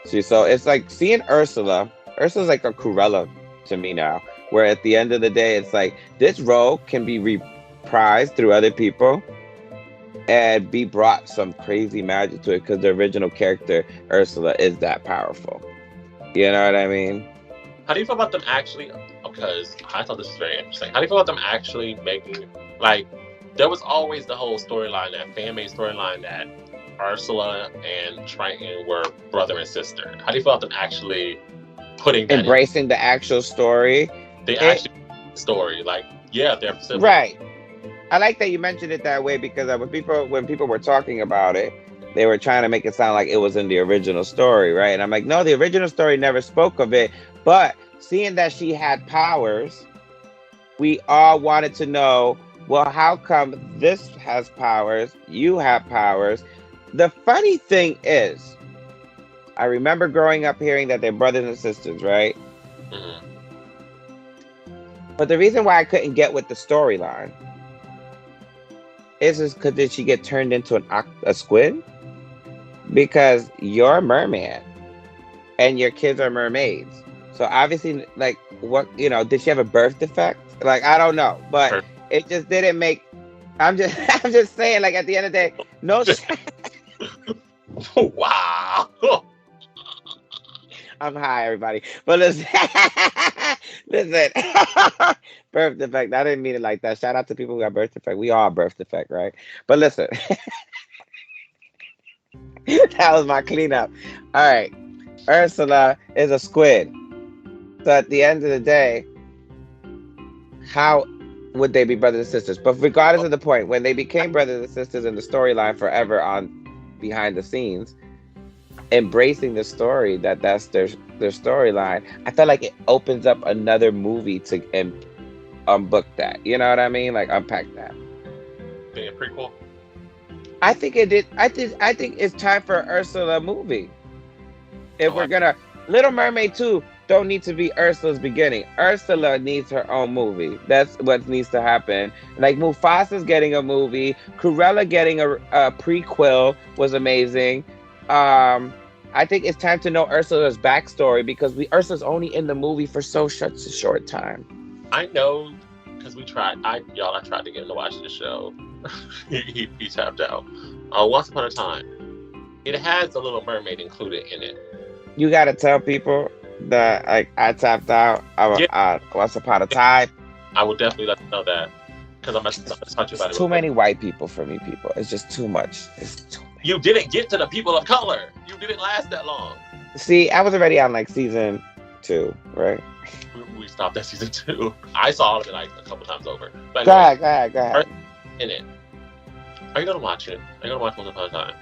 So it's like seeing Ursula. Ursula's like a Cruella to me now, where at the end of the day, it's like this role can be reprised through other people and be brought some crazy magic to it because the original character Ursula is that powerful. You know what I mean? How do you feel about them actually? Because I thought this was very interesting. How do you feel about them actually making, like, there was always the whole storyline, that fan-made storyline that Ursula and Triton were brother and sister. How do you feel about them actually putting that embracing the actual story? Story, like, yeah, they're siblings. Right. I like that you mentioned it that way because when people were talking about it, they were trying to make it sound like it was in the original story, right? And I'm like, no, the original story never spoke of it. But seeing that she had powers, we all wanted to know, well, how come this has powers? You have powers. The funny thing is, I remember growing up hearing that they're brothers and sisters, right? Mm-hmm. But the reason why I couldn't get with the storyline is because did she get turned into a squid? Because you're a merman and your kids are mermaids. So obviously, like, what, did she have a birth defect? Like, I don't know, but it just didn't make. I'm just saying, like, at the end of the day, no. Wow. I'm high, everybody. But listen, birth defect. I didn't mean it like that. Shout out to people who got birth defect. We all have birth defect, right? But listen, that was my cleanup. All right, Ursula is a squid. So at the end of the day, how would they be brothers and sisters? But regardless of the point, when they became brothers and sisters in the storyline forever on behind the scenes, embracing the story that's their storyline, I felt like it opens up another movie to book that. You know what I mean? Like, unpack that. Being a prequel. I think it did. I think it's time for Ursula movie. If we're gonna, Little Mermaid 2 don't need to be Ursula's beginning. Ursula needs her own movie. That's what needs to happen. Like, Mufasa's getting a movie. Cruella getting a prequel was amazing. I think it's time to know Ursula's backstory because Ursula's only in the movie for such a short time. I know, because I tried to get him to watch the show. he tapped out. Once Upon a Time. It has the Little Mermaid included in it. You gotta tell people that, like, I tapped out. Once Upon a Time. I will definitely let them know that because I'm gonna talk to you about it. Too many white people for me, people. It's just too much. It's too much. You didn't get to the people of color. You didn't last that long. See, I was already on like season 2, right? We stopped at season 2. I saw all of it like a couple times over. But go ahead. In it. Are you gonna watch it? Are you gonna watch Once Upon a Time?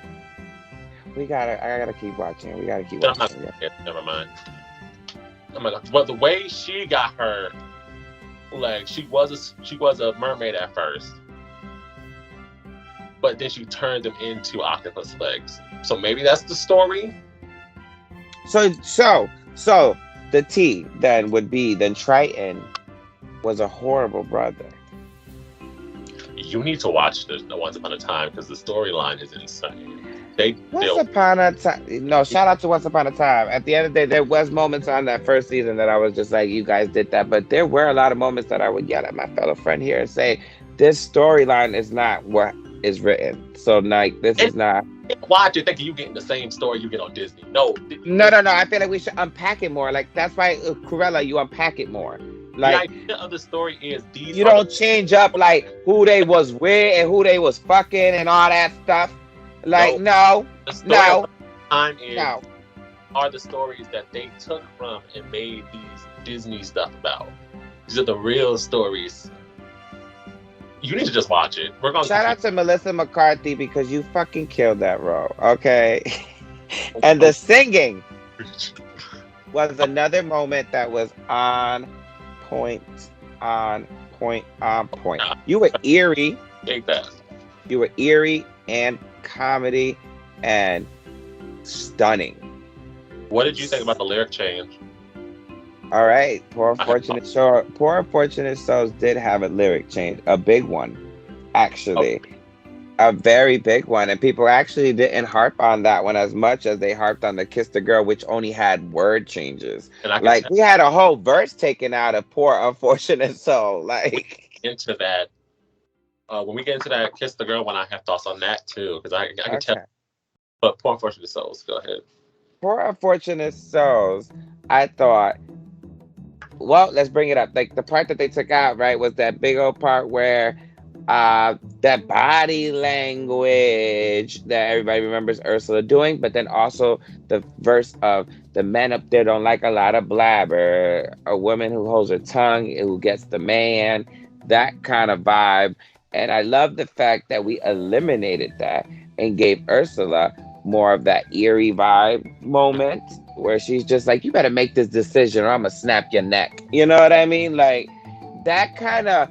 I gotta keep watching. We gotta keep watching. Never mind. Oh my God. But the way she got her, like, she was a mermaid at first, but then she turned them into octopus legs. So maybe that's the story. So the T then would be Triton was a horrible brother. You need to watch the Once Upon a Time because the storyline is insane. They Once Upon a Time. No, shout out to Once Upon a Time. At the end of the day, there was moments on that first season that I was just like, you guys did that. But there were a lot of moments that I would yell at my fellow friend here and say, this storyline is not what is written. So, like, this is not. watch it thinking you getting the same story you get on Disney. No. No. I feel like we should unpack it more. Like, that's why, Cruella, you unpack it more. Like, the idea of the story is these. You don't change up, like, who they was with and who they was fucking and all that stuff. Like, no. The story of time is are the stories that they took from and made these Disney stuff about. These are the real stories. You need to just watch it. We're gonna shout out to Melissa McCarthy because you fucking killed that role, okay? And the singing was another moment that was on point. You were eerie. Take that. You were eerie and comedy and stunning. What did you think about the lyric change? All right, Poor Unfortunate Souls did have a lyric change, a big one, actually, a very big one, and people actually didn't harp on that one as much as they harped on the Kiss the Girl, which only had word changes. Like, we had a whole verse taken out of Poor Unfortunate Soul. Like, into that, when we get into that Kiss the Girl one, I have thoughts on that too, because I can tell. But Poor Unfortunate Souls, go ahead. Poor Unfortunate Souls, I thought. Well, let's bring it up. Like, the part that they took out, right, was that big old part where that body language that everybody remembers Ursula doing, but then also the verse of the men up there don't like a lot of blabber, a woman who holds her tongue, who gets the man, that kind of vibe. And I love the fact that we eliminated that and gave Ursula more of that eerie vibe moment where she's just like, you better make this decision or I'm gonna snap your neck. You know what I mean? Like, that kind of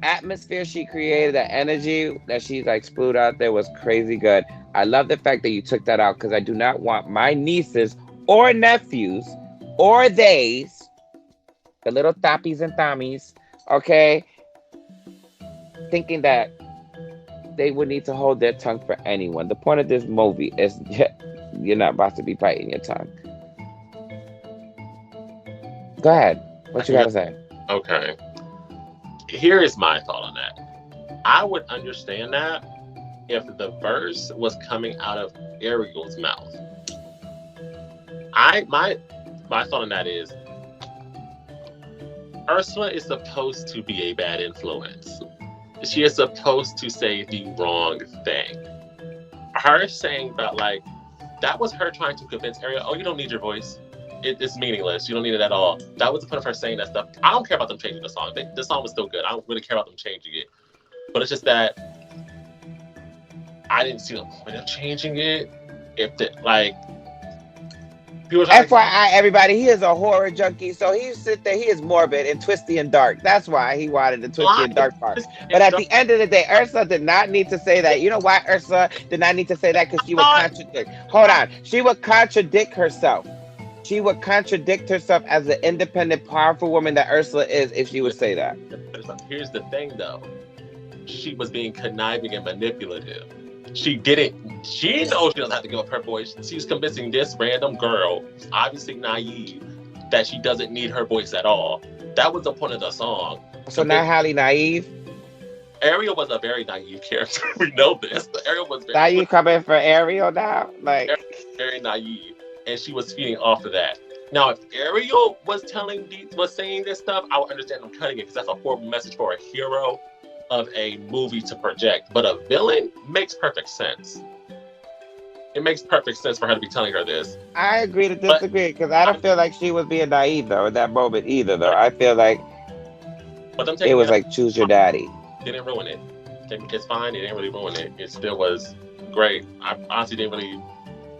atmosphere she created, that energy that she's like spewed out there was crazy good. I love the fact that you took that out because I do not want my nieces or nephews or theys, the little thoppies and thommies, okay, thinking that they would need to hold their tongue for anyone. The point of this movie is you're not about to be biting your tongue. Go ahead. What you gotta say? Okay. Here is my thought on that. I would understand that if the verse was coming out of Ariel's mouth. My thought on that is Ursula is supposed to be a bad influence. She is supposed to say the wrong thing. Her saying that, like, that was her trying to convince Ariel, oh, you don't need your voice. It's meaningless. You don't need it at all. That was the point of her saying that stuff. I don't care about them changing the song. The song was still good. I don't really care about them changing it. But it's just that I didn't see the point of changing it. If the, like, people FYI, everybody, he is a horror junkie, so he sit there, he is morbid and twisty and dark. That's why he wanted the twisty and dark part. But at the end of the day, Ursula did not need to say that. You know why Ursula did not need to say that? Because she would contradict. Hold on. She would contradict herself. She would contradict herself as the independent, powerful woman that Ursula is if she would say that. Here's the thing, though. She was being conniving and manipulative. She knows she doesn't have to give up her voice. She's convincing this random girl, obviously naive, that she doesn't need her voice at all. That was the point of the song. So now Halle naive? Ariel was a very naive character. We know this. Ariel was very... Now you coming for Ariel now? Like, Ariel was very naive. And she was feeding off of that. Now, if Ariel was saying this stuff, I would understand them cutting it because that's a horrible message for a hero of a movie to project. But a villain makes perfect sense. It makes perfect sense for her to be telling her this. I agree to disagree because I don't feel like she was being naive though in that moment either. Though I feel like it was like choose your daddy. They didn't ruin it. It's fine. They didn't really ruin it. It still was great. I honestly didn't really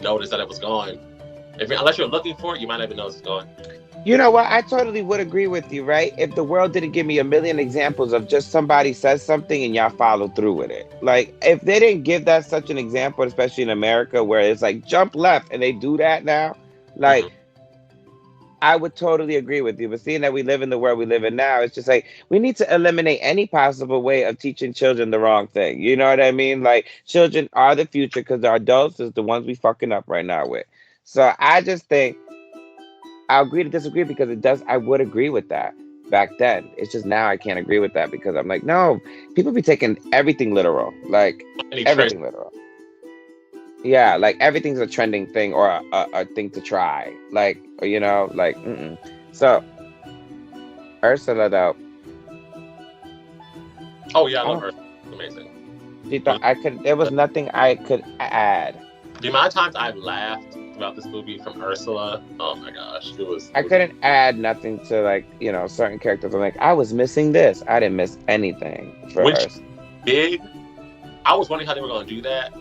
notice that it was gone. Unless you're looking for it, you might not even know it's gone. You know what? I totally would agree with you, right? If the world didn't give me a million examples of just somebody says something and y'all follow through with it. Like, if they didn't give that such an example, especially in America, where it's like jump left and they do that now, like, I would totally agree with you. But seeing that we live in the world we live in now, it's just like we need to eliminate any possible way of teaching children the wrong thing. You know what I mean? Like children are the future because our adults is the ones we fucking up right now with. So I just think I agree to disagree because it does. I would agree with that back then. It's just now I can't agree with that because I'm like, no, people be taking everything literal, like everything literal. Yeah, like everything's a trending thing or a thing to try. Like, you know, like, So, Ursula, though. Oh, yeah, I love Ursula. Amazing. She thought there was nothing I could add. The amount of times I've laughed throughout this movie from Ursula, oh my gosh, I couldn't add nothing to, like, you know, certain characters. I'm like, I was missing this. I didn't miss anything for Ursula. Big, I was wondering how they were going to do that.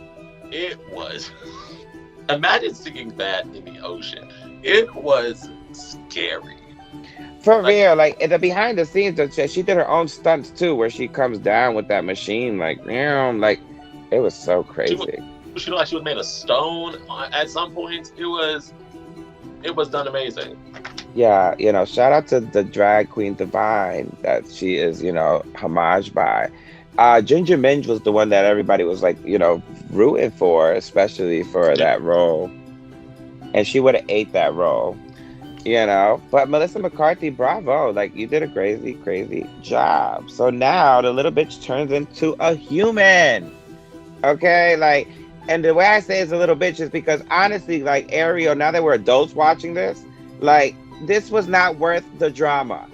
It was, imagine singing that in the ocean. It was scary. For real, like the behind the scenes, she did her own stunts too, where she comes down with that machine, like it was so crazy. She looked like she was made of stone at some points. It was done amazing. Yeah, you know, shout out to the drag queen Divine that she is, you know, homaged by. Ginger Minge was the one that everybody was like, you know, rooting for, especially for that role. And she would have ate that role, you know. But Melissa McCarthy, bravo. Like, you did a crazy, crazy job. So now the little bitch turns into a human. Okay? Like, and the way I say it's a little bitch is because honestly, like, Ariel, now that we're adults watching this, like, this was not worth the drama.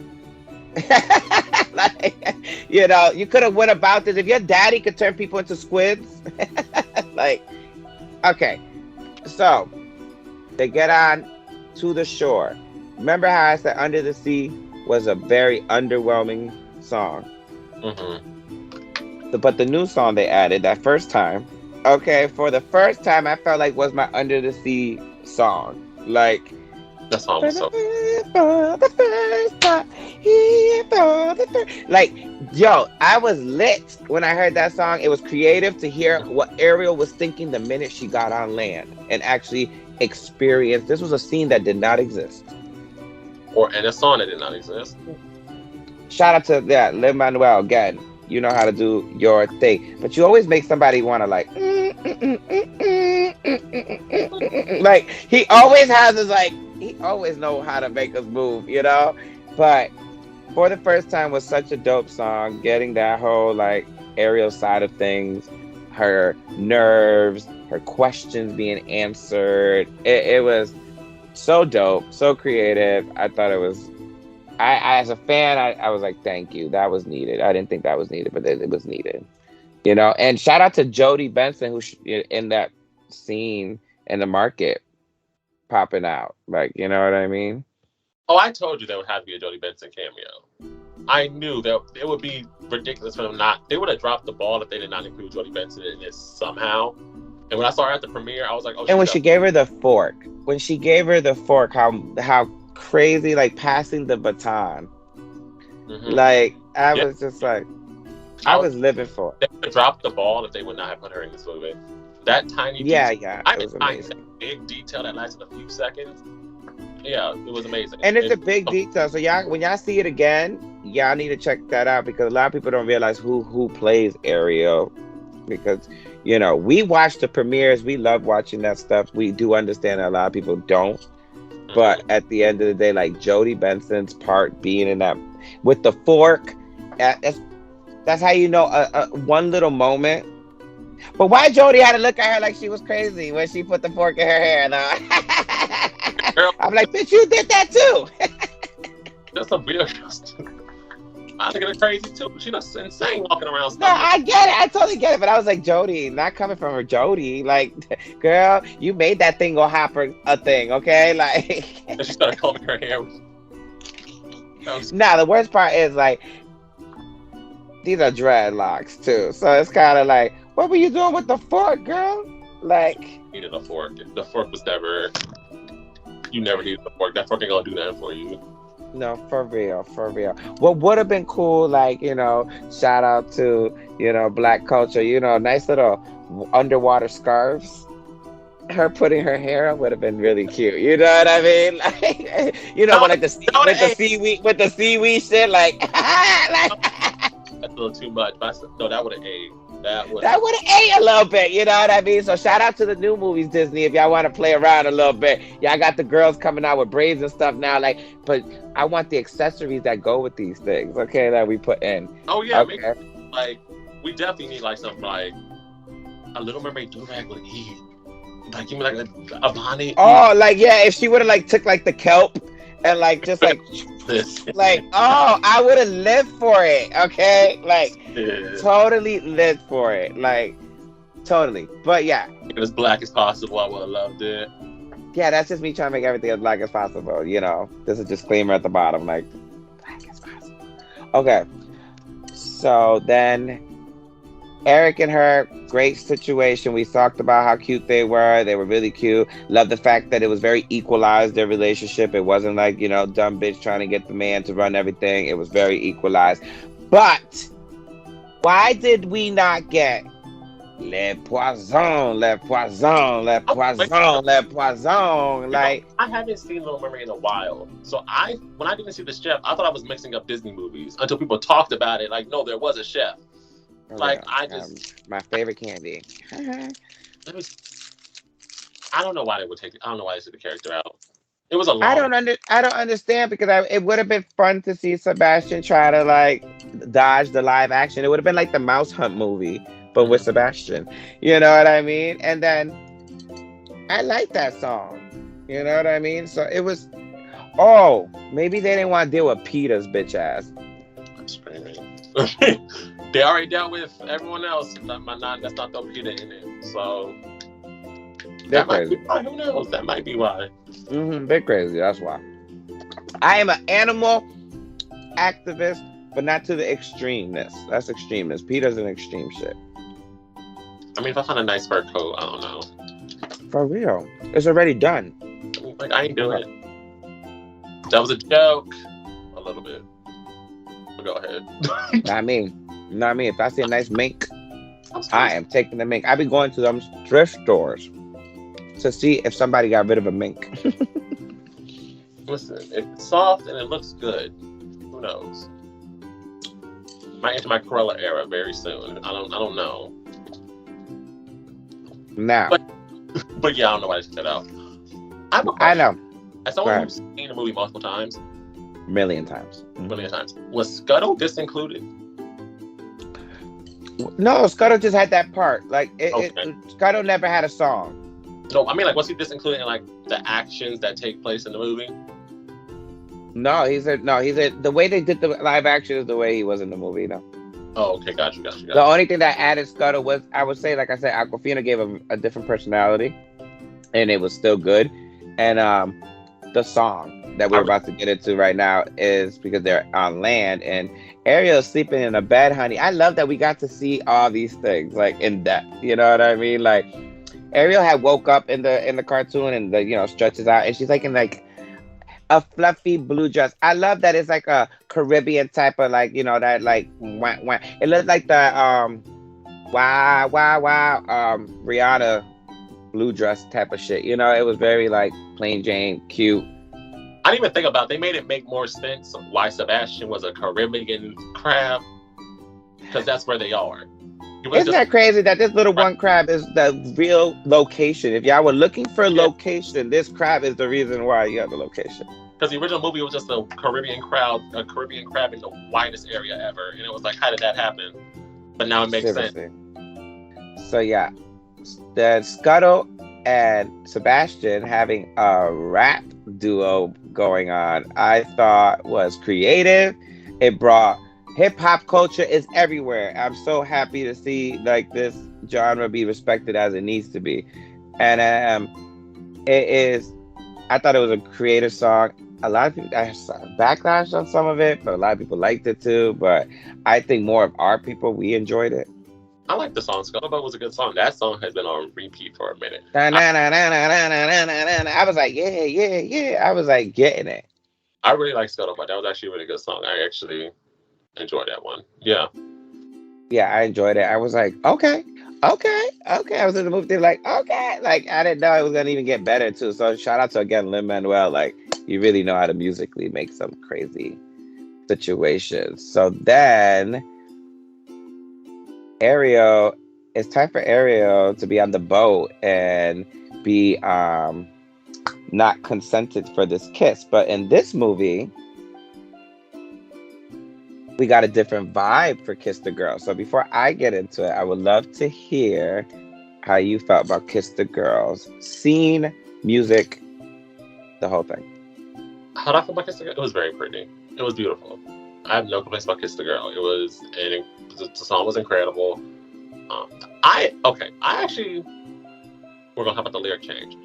Like, you know, you could have went about this if your daddy could turn people into squids. Like, okay, so they get on to the shore. Remember how I said Under the Sea was a very underwhelming song? But the new song they added that first time, okay, for the first time I felt like was my Under the Sea song. Like, that song was so... Like, yo, I was lit when I heard that song. It was creative to hear what Ariel was thinking the minute she got on land and actually experienced. This was a scene that did not exist. And a song that did not exist. Shout out to that Lin-Manuel again. You know how to do your thing, but you always make somebody want to like. Like he always has his like. He always know how to make us move, you know. But for the first time was such a dope song. Getting that whole like Ariel side of things, her nerves, her questions being answered. It was so dope, so creative. I thought it was. I as a fan, I was like, thank you. That was needed. I didn't think that was needed, but it was needed. You know, and shout out to Jodie Benson, who in that scene in the market popping out. Like, you know what I mean? Oh, I told you there would have to be a Jodie Benson cameo. I knew that it would be ridiculous for them not. They would have dropped the ball if they did not include Jodie Benson in this somehow. And when I saw her at the premiere, I was like, oh. And when she gave her the fork, how crazy, like passing the baton. Like I was just like, I was living for it. They would have dropped the ball if they would not have put her in this movie. That tiny detail, I didn't find that big detail that lasted a few seconds. Yeah, it was amazing. And it's a big detail. So y'all, when y'all see it again, y'all need to check that out because a lot of people don't realize who plays Ariel. Because, you know, we watch the premieres, we love watching that stuff. We do understand that a lot of people don't. But at the end of the day, like Jodie Benson's part being in that with the fork, that's how you know one little moment. But why Jodie had to look at her like she was crazy when she put the fork in her hair? I'm like, bitch, you did that too. That's a weird costume. I think it's crazy too. She's insane walking around. No, I get it. I totally get it. But I was like, Jodie, not coming from her, Jodie. Like, girl, you made that thing go hopper a thing, okay? Like, and she started combing her hair. Nah, the worst part is like, these are dreadlocks too. So it's kind of like, what were you doing with the fork, girl? Like, needed a fork. The fork was never. You never needed the fork. That fork ain't gonna do that for you. No, for real. What would have been cool, like, you know, shout out to, you know, Black culture, you know, nice little underwater scarves. her putting her hair up would have been really cute. You know what I mean? Like, you know, No, when like with the seaweed shit, like, like that's a little too much. But no, that would have aged. That would that have. would have ate a little bit. You know what I mean? So shout out to the new movies, Disney. If y'all want to play around a little bit, y'all got the girls coming out with braids and stuff now. Like, but I want the accessories that go with these things. Okay, that we put in. Oh yeah, Okay. like we definitely need like something like a Little Mermaid do-rag with E. Like give me like a bonnet. Oh, like yeah, if she would have like took like the kelp and like just like This. like oh, I would have lived for it. Okay, like Yeah. totally lived for it. Like totally. But yeah, As black as possible, I would have loved it. yeah, that's just me trying to make everything as black as possible. You know, there's a disclaimer at the bottom, like black as possible. Okay, so then Eric and her, great situation. We talked about how cute they were. They were really cute. Love the fact that it was very equalized, their relationship. It wasn't like, you know, dumb bitch trying to get the man to run everything. It was very equalized. But why did we not get le poisson, le poisson, le poisson, le poisson? Like, I haven't seen Little Mermaid in a while, so when I didn't see the chef, I thought I was mixing up Disney movies until people talked about it. Like, no, there was a chef. Like I just my favorite candy. let me. I don't know why they would take it. I don't know why they took the character out. It was a long. I don't understand because it would have been fun to see Sebastian try to like dodge the live action. It would have been like the Mouse Hunt movie, but with Sebastian. You know what I mean? And then I like that song. You know what I mean? So it was. Oh, maybe they didn't want to deal with Peter's bitch ass. I'm screaming. They already dealt with everyone else. That's not the Peter in it. So They're that might be crazy. why. Who knows? That might be why. They're crazy. That's why. I am an animal activist, but not to the extremeness. That's extremeness. Peter's an extreme shit. I mean, if I find a nice fur coat, I don't know. For real. It's already done. Like I ain't doing it. That was a joke. A little bit. But go ahead. Not me. Not me. If I see a nice mink, I am taking the mink. I be going to them thrift stores to see if somebody got rid of a mink. Listen, if it's soft and it looks good, who knows? Might enter my Cruella era very soon. I don't know. Now, But yeah, I don't know why I took that out. I know. As someone who's seen the movie multiple times, Million times. was Scuttle disincluded? No, Scuttle just had that part. Like, Okay. Scuttle never had a song. No, I mean, like, was he disincluded in like the actions that take place in the movie? No, the way they did the live action is the way he was in the movie. No. Oh, okay, got you. The only thing that added Scuttle was, I would say, like I said, Aquafina gave him a different personality, and it was still good. And the song that we're about to get into right now is because they're on land, and Ariel's sleeping in a bed, honey. I love that we got to see all these things like in depth. You know what I mean? Like Ariel had woke up in the cartoon and stretches out, and she's like in like a fluffy blue dress. I love that it's like a Caribbean type of like, that like wah, wah. It looks like the Rihanna blue dress type of shit. It was very like plain Jane, cute. I didn't even think about it. They made it make more sense why Sebastian was a Caribbean crab, because that's where they are. Isn't that crazy that this little one crab is the real location? If y'all were looking for a location, this crab is the reason why you have the location. Because the original movie was just a Caribbean crab in the widest area ever, and it was like, how did that happen? But now it makes sense. So yeah, the Scuttle and Sebastian having a rap duo going on, I thought was creative. It brought hip hop culture is everywhere. I'm so happy to see like this genre be respected as it needs to be, and it is. I thought it was a creative song. A lot of people, I saw backlash on some of it, but a lot of people liked it too. But I think more of our people, we enjoyed it. I like the song. Scuttlebutt was a good song. That song has been on repeat for a minute. I was like, yeah. I was like getting it. I really like Scuttlebutt. That was actually a really good song. I actually enjoyed that one. Yeah. Yeah, I enjoyed it. I was like, okay. Okay, okay. I was in the movie theater like, okay. Like I didn't know it was gonna even get better too. So shout out to again Lin Manuel. Like you really know how to musically make some crazy situations. So then Ariel, it's time for Ariel to be on the boat and be not consented for this kiss. But in this movie, we got a different vibe for Kiss the Girl. So before I get into it, I would love to hear how you felt about Kiss the Girls. Scene, music, the whole thing. How did I feel about Kiss the Girl? It was very pretty. It was beautiful. I have no complaints about Kiss the Girl. The song was incredible. We're gonna talk about the lyric change.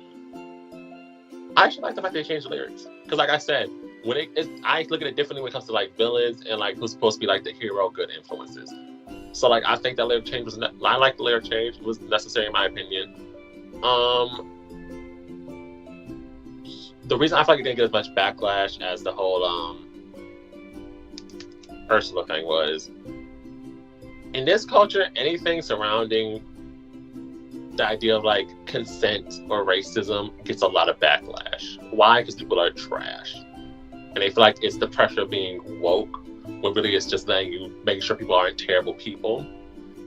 I actually like the fact they changed the lyrics because, like I said, I look at it differently when it comes to like villains and like who's supposed to be like the hero, good influences. So like I think that lyric change was. I like the lyric change. It was necessary in my opinion. The reason I feel like it didn't get as much backlash as the whole Ursula thing was, in this culture, anything surrounding the idea of like consent or racism gets a lot of backlash. Why? Because people are trash. And they feel like it's the pressure of being woke, when really it's just making sure people aren't terrible people.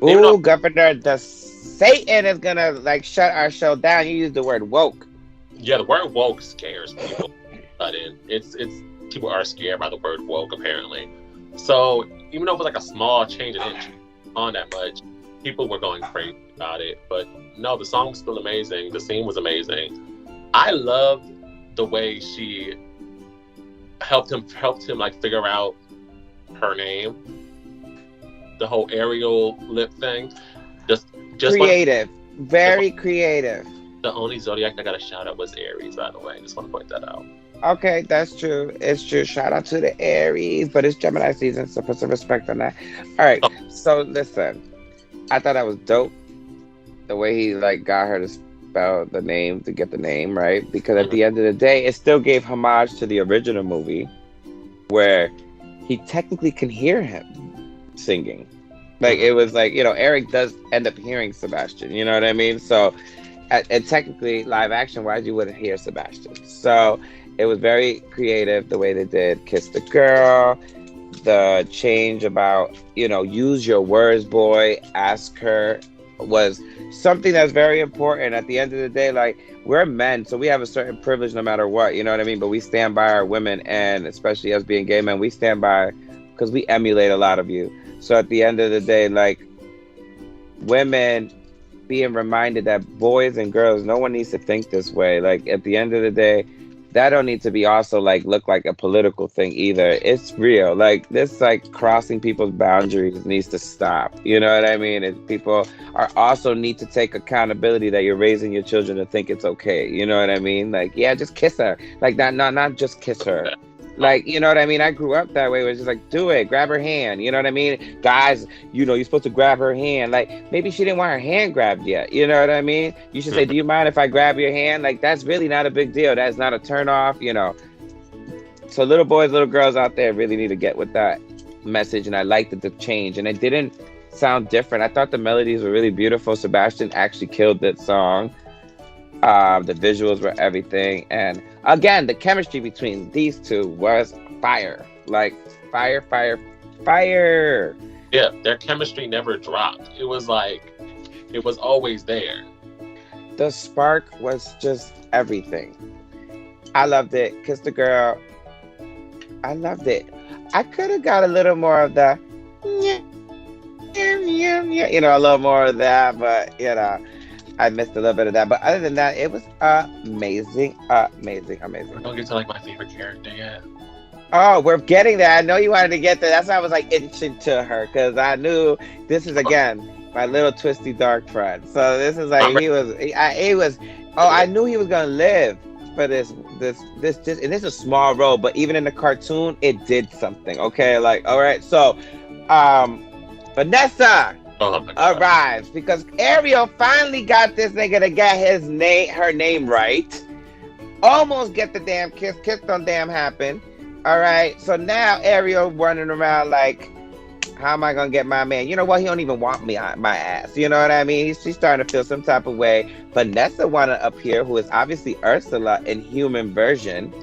Ooh, Governor, the Satan is gonna like shut our show down. You use the word woke. Yeah, the word woke scares people. But it's people are scared by the word woke apparently. So even though it was like a small change in it on that much, people were going crazy about it. But no, the song was still amazing. The scene was amazing. I loved the way she helped him like figure out her name. The whole aerial lip thing. Just creative. Very creative. The only zodiac I got a shout out was Aries, by the way. Just want to point that out. Okay, that's true. It's true. Shout out to the Aries, but it's Gemini season, so put some respect on that. All right. So listen, I thought that was dope. The way he like got her to spell the name to get the name right, because at the end of the day, it still gave homage to the original movie, where he technically can hear him singing. Like it was like, you know, Eric does end up hearing Sebastian. You know what I mean? So, and technically, live action wise, you wouldn't hear Sebastian. So it was very creative the way they did Kiss the Girl. The change about, you know, use your words, boy, ask her, was something that's very important. At the end of the day, like, we're men, so we have a certain privilege no matter what, you know what I mean? But we stand by our women, and especially us being gay men, we stand by because we emulate a lot of you. So at the end of the day, like, women being reminded that boys and girls, no one needs to think this way. Like, at the end of the day, that don't need to be also like look like a political thing either. It's real. Like this, like crossing people's boundaries needs to stop. You know what I mean? And people are also need to take accountability that you're raising your children to think it's okay. You know what I mean? Like, yeah, just kiss her. Like not just kiss her. Like, you know what I mean? I grew up that way. It was just like, do it, grab her hand. You know what I mean? Guys, you know, you're supposed to grab her hand. Like, maybe she didn't want her hand grabbed yet. You know what I mean? You should say, do you mind if I grab your hand? Like, that's really not a big deal. That's not a turn off, you know. So little boys, little girls out there really need to get with that message. And I liked the change. And it didn't sound different. I thought the melodies were really beautiful. Sebastian actually killed that song. The visuals were everything. And again, the chemistry between these two was fire. Like fire. Yeah, their chemistry never dropped. It was like, it was always there. The spark was just everything. I loved it. Kiss the Girl. I loved it. I could have got a little more of the, you know, a little more of that, but you know, I missed a little bit of that, but other than that, it was amazing. We're gonna get to like my favorite character yet. Oh, we're getting there. I know you wanted to get there. That's why I was like inching to her, because I knew this is again my little twisty dark friend. So this is like I knew he was gonna live for this, and this is a small role, but even in the cartoon, it did something. Okay, like all right, so Vanessa arrives because Ariel finally got this nigga to get her name right. Almost get the damn kiss don't damn happen. All right, so now Ariel running around like, How am I gonna get my man? You know what? He don't even want me my ass. You know what I mean? She's starting to feel some type of way. Vanessa wanna appear, who is obviously Ursula in human version.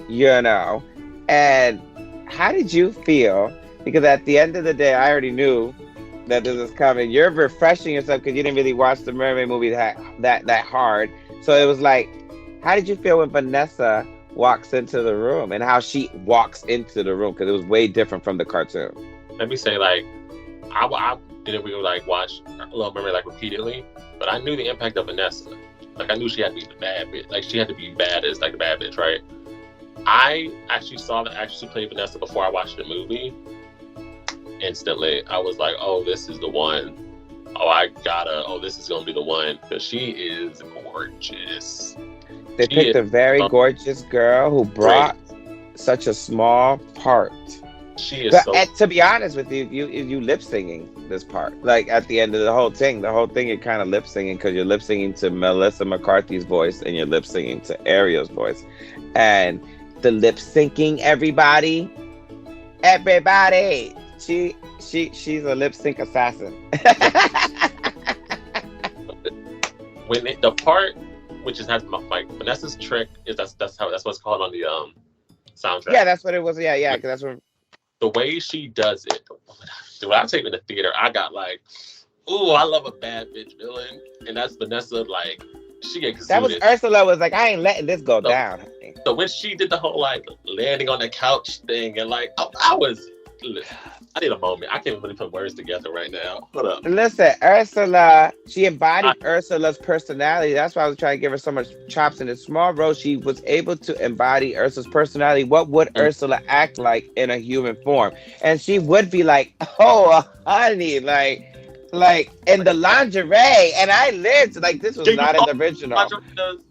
You know, and how did you feel? Because at the end of the day, I already knew that this was coming. You're refreshing yourself because you didn't really watch the Mermaid movie that hard. So it was like, how did you feel when Vanessa walks into the room and how she walks into the room? Because it was way different from the cartoon. Let me say, like, I didn't really like watch Little Mermaid like repeatedly, but I knew the impact of Vanessa. Like, I knew she had to be the bad bitch. Like, she had to be bad as like the bad bitch, right? I actually saw the actress who played Vanessa before I watched the movie. Instantly, I was like, oh, this is the one. This is gonna be the one, because she is gorgeous. They picked a very gorgeous girl who brought such a small part. She is and to be honest with you, you lip singing this part. Like at the end of the whole thing you're kind of lip singing because you're lip singing to Melissa McCarthy's voice and you're lip singing to Ariel's voice. And the lip syncing, everybody. She's a lip sync assassin. When the part which is has like Vanessa's trick is that's what it's called on the soundtrack. Yeah, that's what it was. Yeah, because that's what the way she does it. When I take it in the theater, I got like, ooh, I love a bad bitch villain, and that's Vanessa. Like, she exuded. That was Ursula was like, I ain't letting this go down. So when she did the whole like landing on the couch thing, and like I need a moment. I can't really put words together right now. Hold up. Listen, Ursula, she embodied Ursula's personality. That's why I was trying to give her so much chops in a small role. She was able to embody Ursula's personality. What would Ursula act like in a human form? And she would be like, oh, honey, like in the lingerie. And I lived like this was not in the original.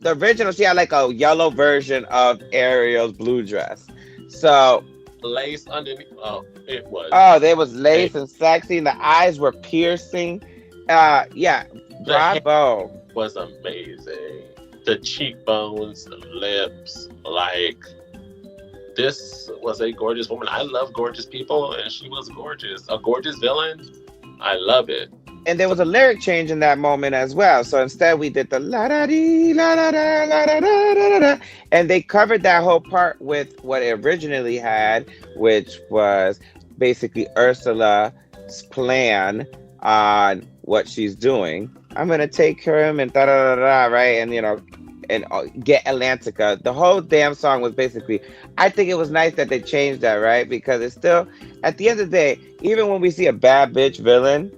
The original, she had like a yellow version of Ariel's blue dress. So lace underneath. Oh, it was. Oh, there was lace and sexy, and the eyes were piercing. Yeah, bravo. Was amazing. The cheekbones, the lips, like this was a gorgeous woman. I love gorgeous people, and she was gorgeous. A gorgeous villain. I love it. And there was a lyric change in that moment as well. So instead we did the la da dee la da da la da da da da, and they covered that whole part with what it originally had, which was basically Ursula's plan on what she's doing. I'm gonna take him and da da da da, right? And and get Atlantica. The whole damn song was basically. I think it was nice that they changed that, right? Because it's still at the end of the day, even when we see a bad bitch villain.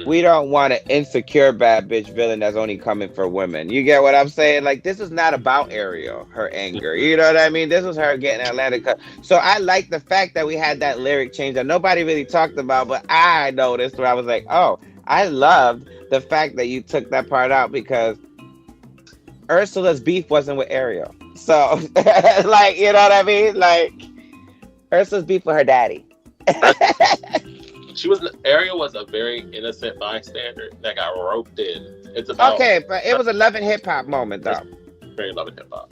We don't want an insecure bad bitch villain that's only coming for women. You get what I'm saying? Like, this is not about Ariel, her anger. You know what I mean? This was her getting Atlantica. So I like the fact that we had that lyric change that nobody really talked about, but I noticed where I was like, oh, I loved the fact that you took that part out because Ursula's beef wasn't with Ariel. So, like, you know what I mean? Like, Ursula's beef with her daddy. Ariel was a very innocent bystander that got roped in. It's about but it was a Love and Hip Hop moment though. Very Love and Hip Hop.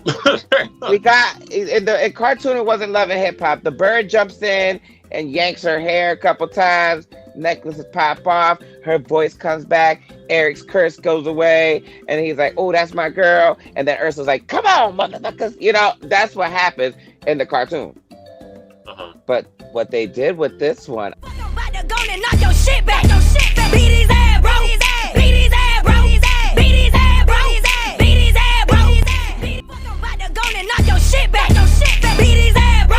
We got in cartoon it wasn't Love and Hip Hop. The bird jumps in and yanks her hair a couple times. Necklaces pop off. Her voice comes back. Eric's curse goes away, and he's like, "Oh, that's my girl." And then Ursula's like, "Come on, motherfuckers!" You know, that's what happens in the cartoon. But what they did with this one. Gonna knock your shit back. Beat his ass, bro. Beat his ass, bro. Beat his ass, bro. Beat his ass, bro. I'm about to gonna knock your shit back. Beat his ass, bro.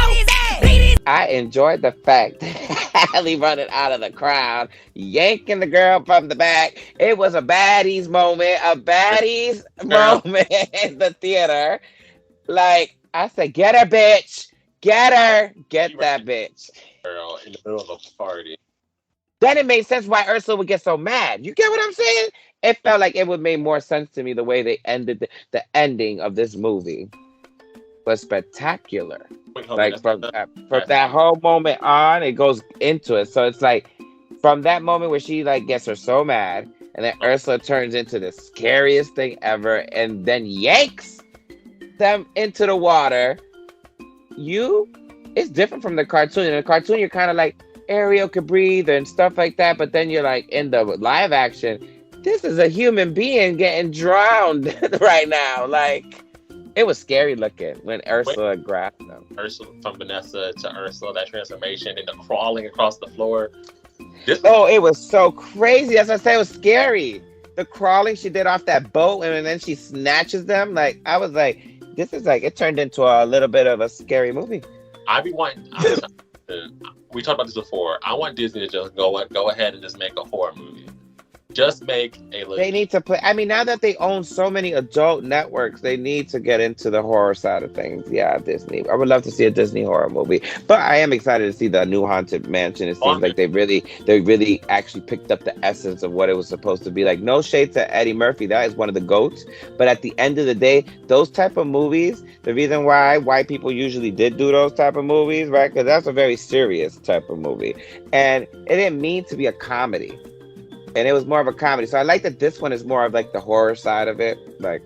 I enjoyed the fact that Allie running out of the crowd, yanking the girl from the back. It was a baddies moment in the theater. Like, I said, get her, bitch. Get her. Get that bitch. Girl in the middle of a party. Then it made sense why Ursula would get so mad. You get what I'm saying? It felt like it would make more sense to me the way they ended the ending of this movie was spectacular. Like from that whole moment on, it goes into it. So it's like from that moment where she like gets her so mad, and then Ursula turns into the scariest thing ever, and then yanks them into the water. It's different from the cartoon. In the cartoon, you're kind of like, Ariel could breathe and stuff like that. But then you're like in the live action, this is a human being getting drowned right now. Like it was scary looking when Ursula grabbed them. Ursula from Vanessa to Ursula, that transformation and the crawling across the floor. It was so crazy. As I say, it was scary. The crawling she did off that boat and then she snatches them. Like I was like, this is like it turned into a little bit of a scary movie. We talked about this before. I want Disney to just go ahead and just make a horror movie. Just make a. They need to play. I mean, now that they own so many adult networks, they need to get into the horror side of things. Yeah, Disney. I would love to see a Disney horror movie, but I am excited to see the new Haunted Mansion. It seems like they really actually picked up the essence of what it was supposed to be. Like, no shade to Eddie Murphy, that is one of the goats. But at the end of the day, those type of movies, the reason why white people usually did do those type of movies, right? Because that's a very serious type of movie, and it didn't mean to be a comedy. And it was more of a comedy. So I like that this one is more of like the horror side of it. Like,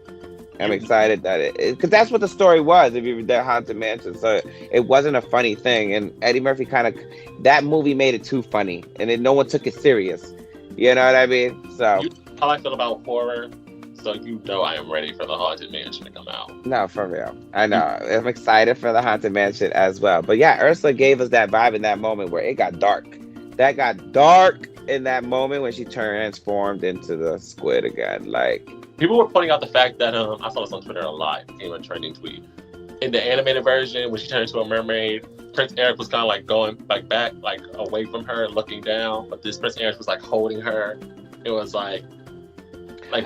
I'm excited that because that's what the story was, if you read that Haunted Mansion. So it wasn't a funny thing. And Eddie Murphy that movie made it too funny. And then no one took it serious. You know what I mean? So. How I feel about horror. So I am ready for the Haunted Mansion to come out. No, for real. I know. I'm excited for the Haunted Mansion as well. But yeah, Ursula gave us that vibe in that moment where it got dark. That got dark in that moment when she transformed into the squid again. Like, people were pointing out the fact that I saw this on Twitter a lot. It became a trending tweet. In the animated version, when she turned into a mermaid, Prince Eric was kind of like going like back, like away from her, looking down. But this Prince Eric was like holding her. It was like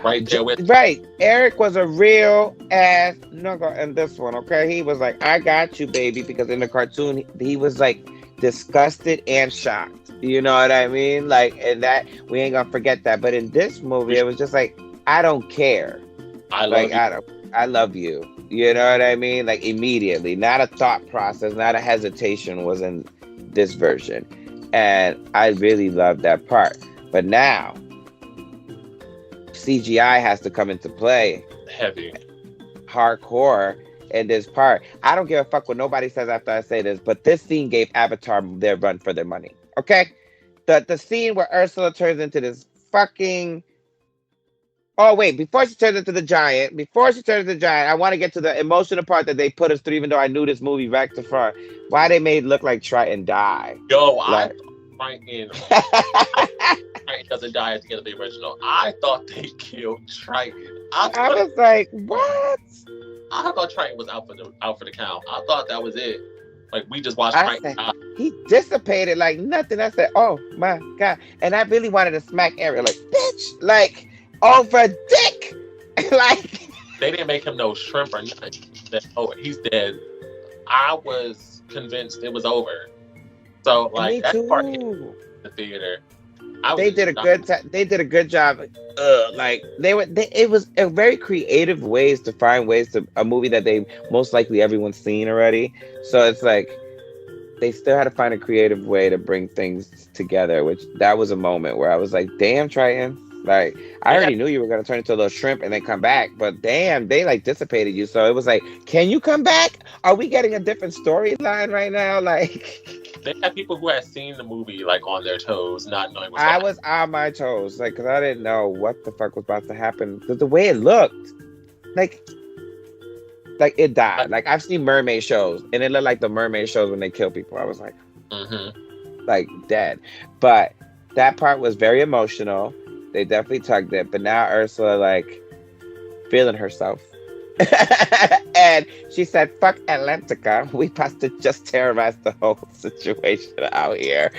right there with. Right, Eric was a real ass nigga in this one. Okay, he was like, "I got you, baby," because in the cartoon he was like disgusted and shocked. You know what I mean? Like, and that we ain't gonna forget that. But in this movie, it was just like, I don't care. I love you. You know what I mean? Like immediately, not a thought process, not a hesitation was in this version, and I really love that part. But now, CGI has to come into play. Heavy, hardcore. In this part, I don't give a fuck what nobody says after I say this, but this scene gave Avatar their run for their money. Okay, the scene where Ursula turns into this fucking. Oh wait, before she turns into the giant, I want to get to the emotional part that they put us through. Even though I knew this movie back to front, why they made it look like Triton die. Yo, Triton doesn't die at the end of the original. I thought they killed Triton. I was like, what? I thought Triton was out for the count. I thought that was it. Like, we just watched Triton. He dissipated like nothing. I said, oh my God. And I really wanted to smack Ariel like, bitch, like, over dick. Like, they didn't make him no shrimp or nothing. He's dead. I was convinced it was over. So, like, that part in the theater. They did a good job. It was a very creative ways to find ways to a movie that they most likely everyone's seen already. So it's like they still had to find a creative way to bring things together, which that was a moment where I was like, damn, Triton. Like, I already knew you were going to turn into a little shrimp and then come back, but damn, they like dissipated you. So it was like, can you come back? Are we getting a different storyline right now? Like, they had people who had seen the movie like on their toes, not knowing what's happening. I was on my toes, like, because I didn't know what the fuck was about to happen. Because the way it looked, like it died. Like, I've seen mermaid shows, and it looked like the mermaid shows when they kill people. I was like, like dead. But that part was very emotional. They definitely tugged it. But now Ursula, like, feeling herself. And she said, fuck Atlantica. We about to just terrorize the whole situation out here.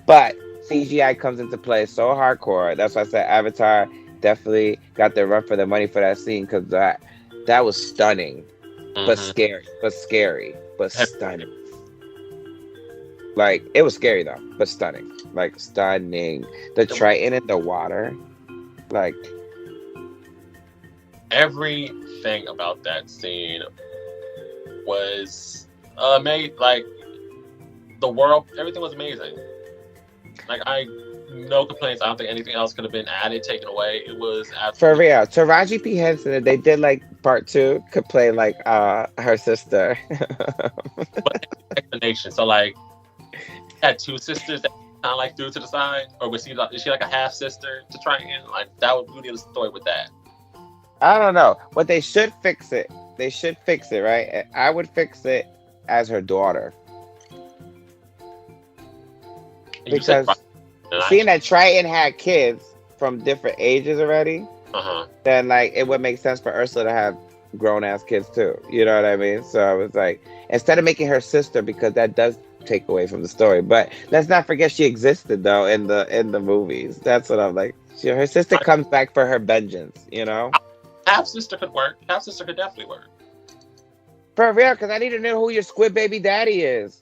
But CGI comes into play so hardcore. That's why I said Avatar definitely got their run for their money for that scene, because that was stunning. But scary. But stunning. Like, it was scary though, but stunning. Like, stunning. The Triton in the water. Like, everything about that scene was made, like, the world, everything was amazing. Like, no complaints. I don't think anything else could have been added, taken away. It was absolutely... For real. Taraji P. Henson, if they did, like, part 2, could play, like, her sister. But explanation. So, like, had two sisters that kind of like threw to the side, or was is she like a half sister to Triton? Like that would be the story with that. I don't know, but they should fix it. They should fix it, right? I would fix it as her daughter. And you said Because seeing that Triton had kids from different ages already, then like it would make sense for Ursula to have grown ass kids too. You know what I mean? So I was like, instead of making her sister, because that does take away from the story. But let's not forget she existed though in the movies. That's what I'm like. Her sister comes back for her vengeance. You know, half sister could work. Half sister could definitely work. For real, because I need to know who your squid baby daddy is.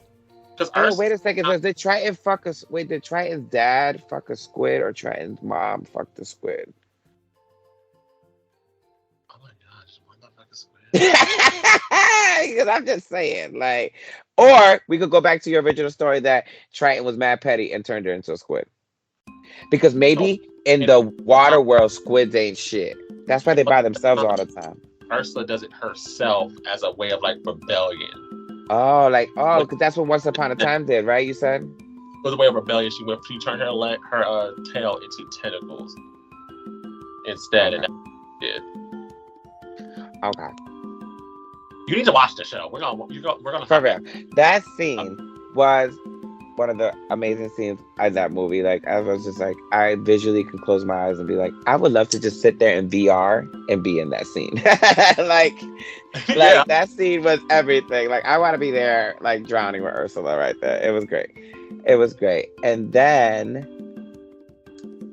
Because wait a second. Did Triton fuck us? Wait, did Triton's dad fuck a squid or Triton's mom fuck the squid? Oh my gosh, why not fuck a squid? Because I'm just saying, like, or we could go back to your original story that Triton was mad petty and turned her into a squid. Because maybe in the water world, squids ain't shit. That's why they by themselves all the time. Ursula does it herself as a way of like rebellion. Oh, because that's what Once Upon a Time did, right? You said it was a way of rebellion. She turned her tail into tentacles instead, and that's what she did. Okay. You need to watch the show. We're gonna. For real, that scene was one of the amazing scenes in that movie. Like I was just like, I visually could close my eyes and be like, I would love to just sit there in VR and be in that scene. like Yeah. That scene was everything. Like I want to be there, like drowning with Ursula right there. It was great. It was great. And then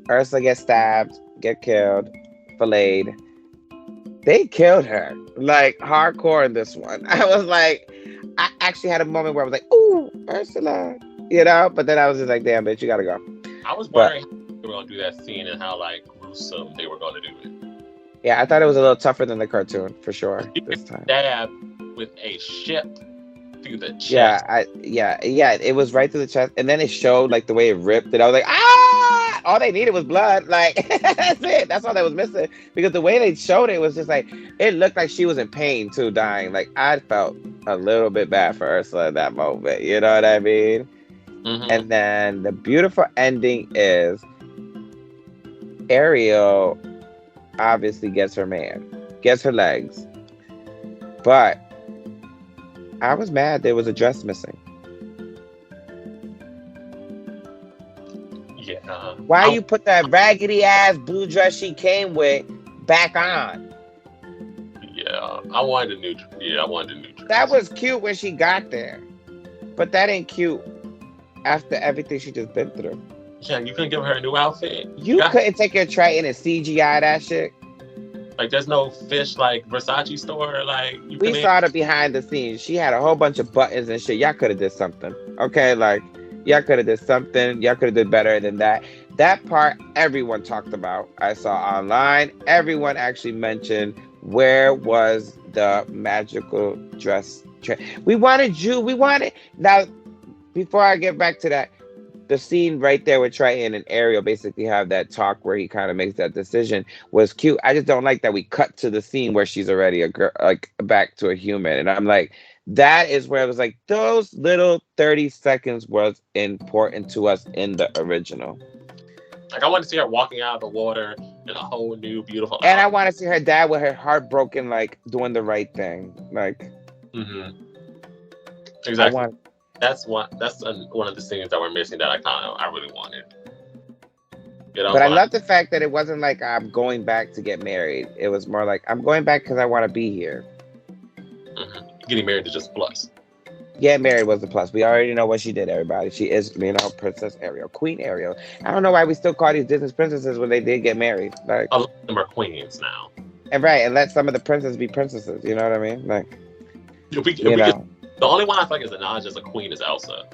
Ursula gets stabbed, get killed, filleted. They killed her like hardcore in this one. I was like, I actually had a moment where I was like, ooh, Ursula. You know, but then I was just like, damn, bitch, you gotta go. I was wondering how they were gonna do that scene and how like gruesome they were gonna do it. Yeah, I thought it was a little tougher than the cartoon for sure this time. Stab with a ship through the chest. Yeah, it was right through the chest, and then it showed like the way it ripped it. I was like, ah! All they needed was blood. Like that's it. That's all that was missing. Because the way they showed it was just like it looked like she was in pain too, dying. Like I felt a little bit bad for Ursula in that moment. You know what I mean? Mm-hmm. And then the beautiful ending is Ariel obviously gets her man, gets her legs. But I was mad there was a dress missing. Yeah. Why you put that raggedy ass blue dress she came with back on? Yeah, I wanted a new dress. That was cute when she got there. But that ain't cute after everything she just been through. Yeah, you couldn't give her a new outfit. You couldn't take your Triton and CGI that shit. Like, there's no fish like Versace store. Like, we saw her behind the scenes. She had a whole bunch of buttons and shit. Y'all could have did something. Okay, like y'all could have did something. Y'all could have did better than that. That part everyone talked about. I saw online. Everyone actually mentioned where was the magical dress. We wanted you. We wanted now. Before I get back to that, the scene right there with Triton and Ariel basically have that talk where he kind of makes that decision was cute. I just don't like that we cut to the scene where she's already a girl, like back to a human. And I'm like, that is where I was like, those little 30 seconds was important to us in the original. Like I want to see her walking out of the water in a whole new beautiful and I want to see her dad with her heart broken, like doing the right thing. Like, exactly. That's one of the scenes that we're missing that I really wanted. You know, but I love the fact that it wasn't like I'm going back to get married. It was more like I'm going back because I want to be here. Getting married is just plus. Get married was the plus. We already know what she did, everybody. She is, Princess Ariel, Queen Ariel. I don't know why we still call these Disney princesses when they did get married. Like, a lot of them are queens now. And right, and let some of the princesses be princesses. You know what I mean? Like, the only one I feel like is a nod as a queen is Elsa,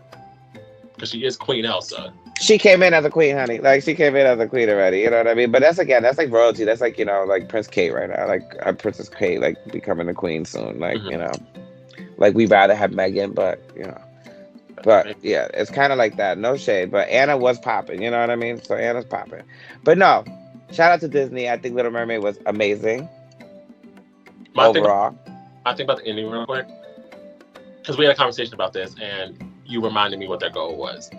because she is Queen Elsa. She came in as a queen, honey. Like she came in as a queen already. You know what I mean? But that's like royalty. That's like like Prince Kate right now. Like Princess Kate, like becoming a queen soon. Like like we'd rather have Meghan, but but yeah, it's kind of like that. No shade, but Anna was popping. You know what I mean? So Anna's popping. But no, shout out to Disney. I think Little Mermaid was amazing. Overall, I think about the ending real quick. Because we had a conversation about this, and you reminded me what their goal was.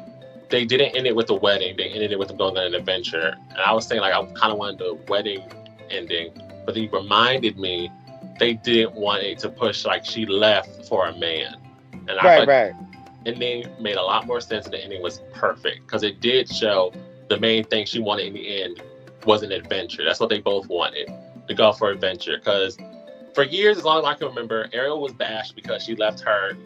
They didn't end it with the wedding. They ended it with them going on an adventure. And I was saying, like, I kind of wanted the wedding ending, but then you reminded me they didn't want it to push, like, she left for a man. And I thought Right. the ending made a lot more sense, and the ending was perfect because it did show the main thing she wanted in the end was an adventure. That's what they both wanted, to go for adventure. Because for years, as long as I can remember, Ariel was bashed because she left her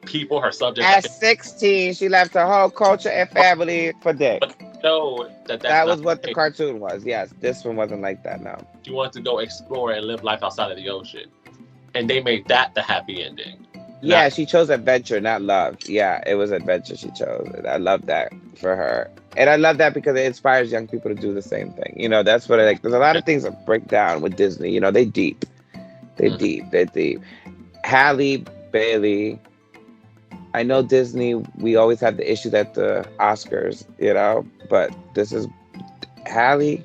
people, her subjects. At 16, she left her whole culture and family for dick. But no, That was what the cartoon was. Yes, this one wasn't like that. No. She wanted to go explore and live life outside of the ocean, and they made that the happy ending. Yeah, she chose adventure, not love. Yeah, it was adventure she chose. I love that for her. And I love that because it inspires young people to do the same thing. You know, that's what I like. There's a lot of things that break down with Disney. You know, they deep. They're deep. Halle Bailey. I know Disney, we always have the issues at the Oscars, you know, but this is Halle.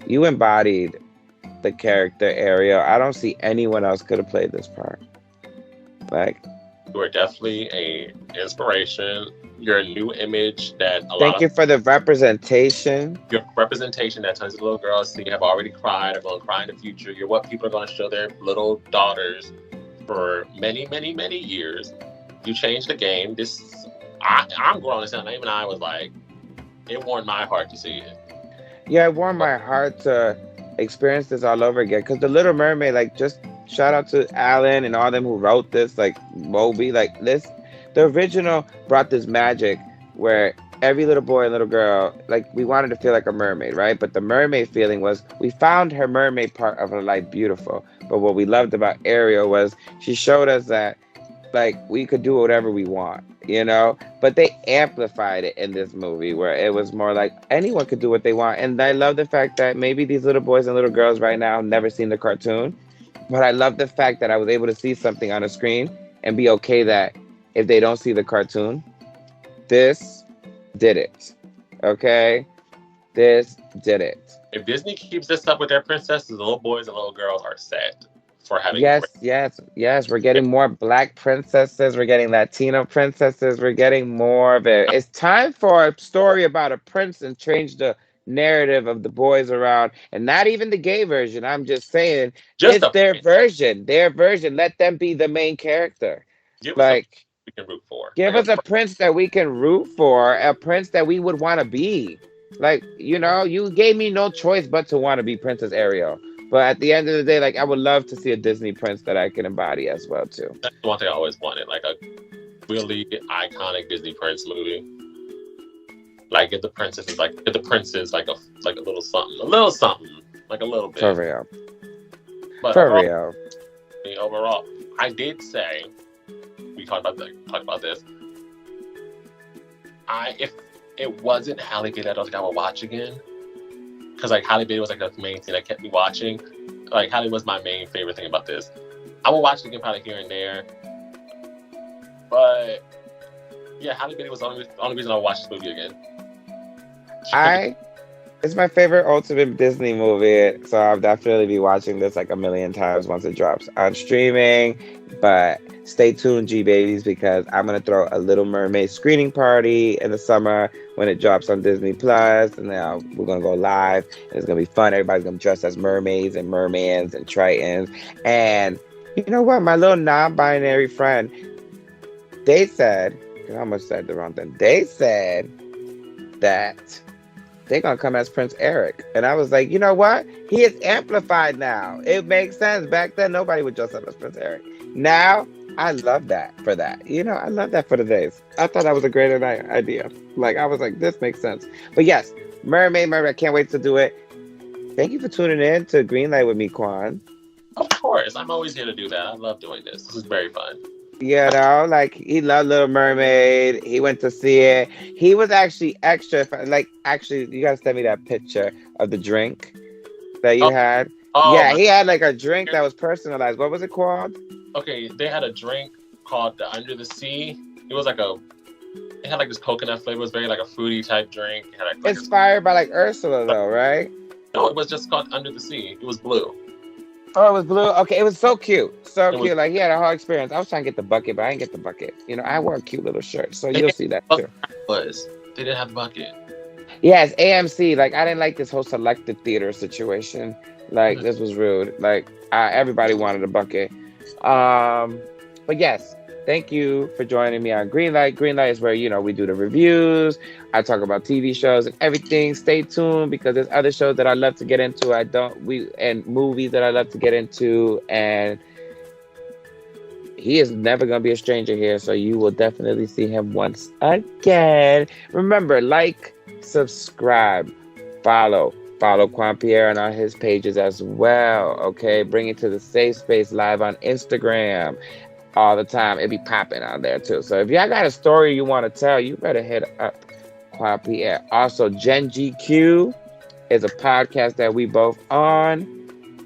You embodied the character Ariel. I don't see anyone else could have played this part. Like, You are definitely a inspiration. You're a new image that thank you for the representation. Your representation that tons of little girls see have already cried, are going to cry in the future. You're what people are going to show their little daughters for many, many, many years. You changed the game. I'm grown as hell. Even I was like, it warmed my heart to see it. Yeah, it warmed my heart to experience this all over again. Because The Little Mermaid, like, just shout out to Alan and all them who wrote this, like Moby, like this. The original brought this magic where every little boy and little girl, like, we wanted to feel like a mermaid, right? But the mermaid feeling was we found her mermaid part of her life beautiful. But what we loved about Ariel was she showed us that, like, we could do whatever we want, you know? But they amplified it in this movie where it was more like anyone could do what they want. And I love the fact that maybe these little boys and little girls right now have never seen the cartoon. But I love the fact that I was able to see something on a screen and be okay that if they don't see the cartoon, this did it. Okay? This did it. If Disney keeps this up with their princesses, the little boys and little girls are set for having. Yes. We're getting more Black princesses. We're getting Latino princesses. We're getting more of it. It's time for a story about a prince and change the narrative of the boys around, and not even the gay version. I'm just saying, it's their version. Their version. Let them be the main character. Like, we can root for. Give us a prince that we can root for, a prince that we would want to be. Like, you know, you gave me no choice but to want to be Princess Ariel. But at the end of the day, like, I would love to see a Disney prince that I can embody as well, too. That's the one thing I always wanted, like a really iconic Disney prince movie. Like, if the prince is like a little something, like a little bit. For real. But for real. Overall, I did say, we talked about this. If it wasn't Halle Bailey, I don't think I would watch again. Because, like, Halle Bailey was, like, the main thing that kept me watching. Like, Halle was my main favorite thing about this. I will watch it again probably here and there. But, yeah, Halle Bailey was the only reason I watched this movie again. It's my favorite ultimate Disney movie, so I'll definitely be watching this like a million times once it drops on streaming. But stay tuned, G-Babies, because I'm going to throw a Little Mermaid screening party in the summer when it drops on Disney Plus, and now we're going to go live, and it's going to be fun. Everybody's going to dress as mermaids and mermans and tritons. And you know what? My little non-binary friend, they said, I almost said the wrong thing. They said that they're going to come as Prince Eric. And I was like, you know what? He is amplified now. It makes sense. Back then, nobody would dress up as Prince Eric. Now, I love that for that. You know, I love that for the days. I thought that was a great idea. Like, I was like, this makes sense. But yes, Mermaid, I can't wait to do it. Thank you for tuning in to Greenlight with me, Quan. Of course. I'm always here to do that. I love doing this. This is very fun. You know, like, he loved Little Mermaid. He went to see it. He was actually extra. Like, actually, you gotta send me that picture of the drink that you had. Oh, yeah, he had like a drink that was personalized. What was it called? Okay, they had a drink called the Under the Sea. It was like it had like this coconut flavor. It was very like a fruity type drink. It had, like, inspired by like Ursula though, right? No, it was just called Under the Sea. It was blue. Oh, it was blue. Okay, it was so cute, so It was, cute. Like he had a whole experience. I was trying to get the bucket, but I didn't get the bucket. You know, I wore a cute little shirt, so they you'll didn't see that know too. what the was. They didn't have the bucket. Yes, AMC. Like I didn't like this whole selected theater situation. Like this was rude. Like everybody wanted a bucket. But yes, thank you for joining me on Greenlight. Greenlight is where we do the reviews. I talk about TV shows and everything. Stay tuned because there's other shows that I love to get into. And movies that I love to get into. And he is never gonna be a stranger here, so you will definitely see him once again. Remember, like, subscribe, follow Quan Pierre on all his pages as well. Okay, bring it to the Safe Space Live on Instagram all the time. It be popping on there too. So if y'all got a story you want to tell, you better hit up Quan Pierre. Also, Gen GQ is a podcast that we both on.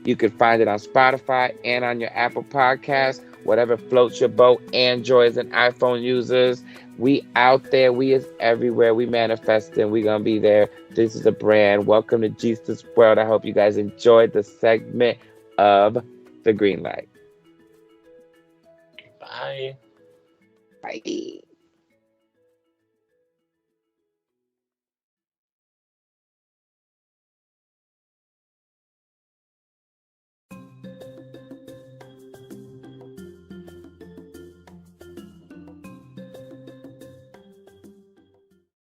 You can find it on Spotify and on your Apple Podcast, whatever floats your boat, Androids and iPhone users. We out there. We is everywhere. We manifesting. We gonna be there. This is a brand. Welcome to Jesus World. I hope you guys enjoyed the segment of the Greenlight. Bye. Bye.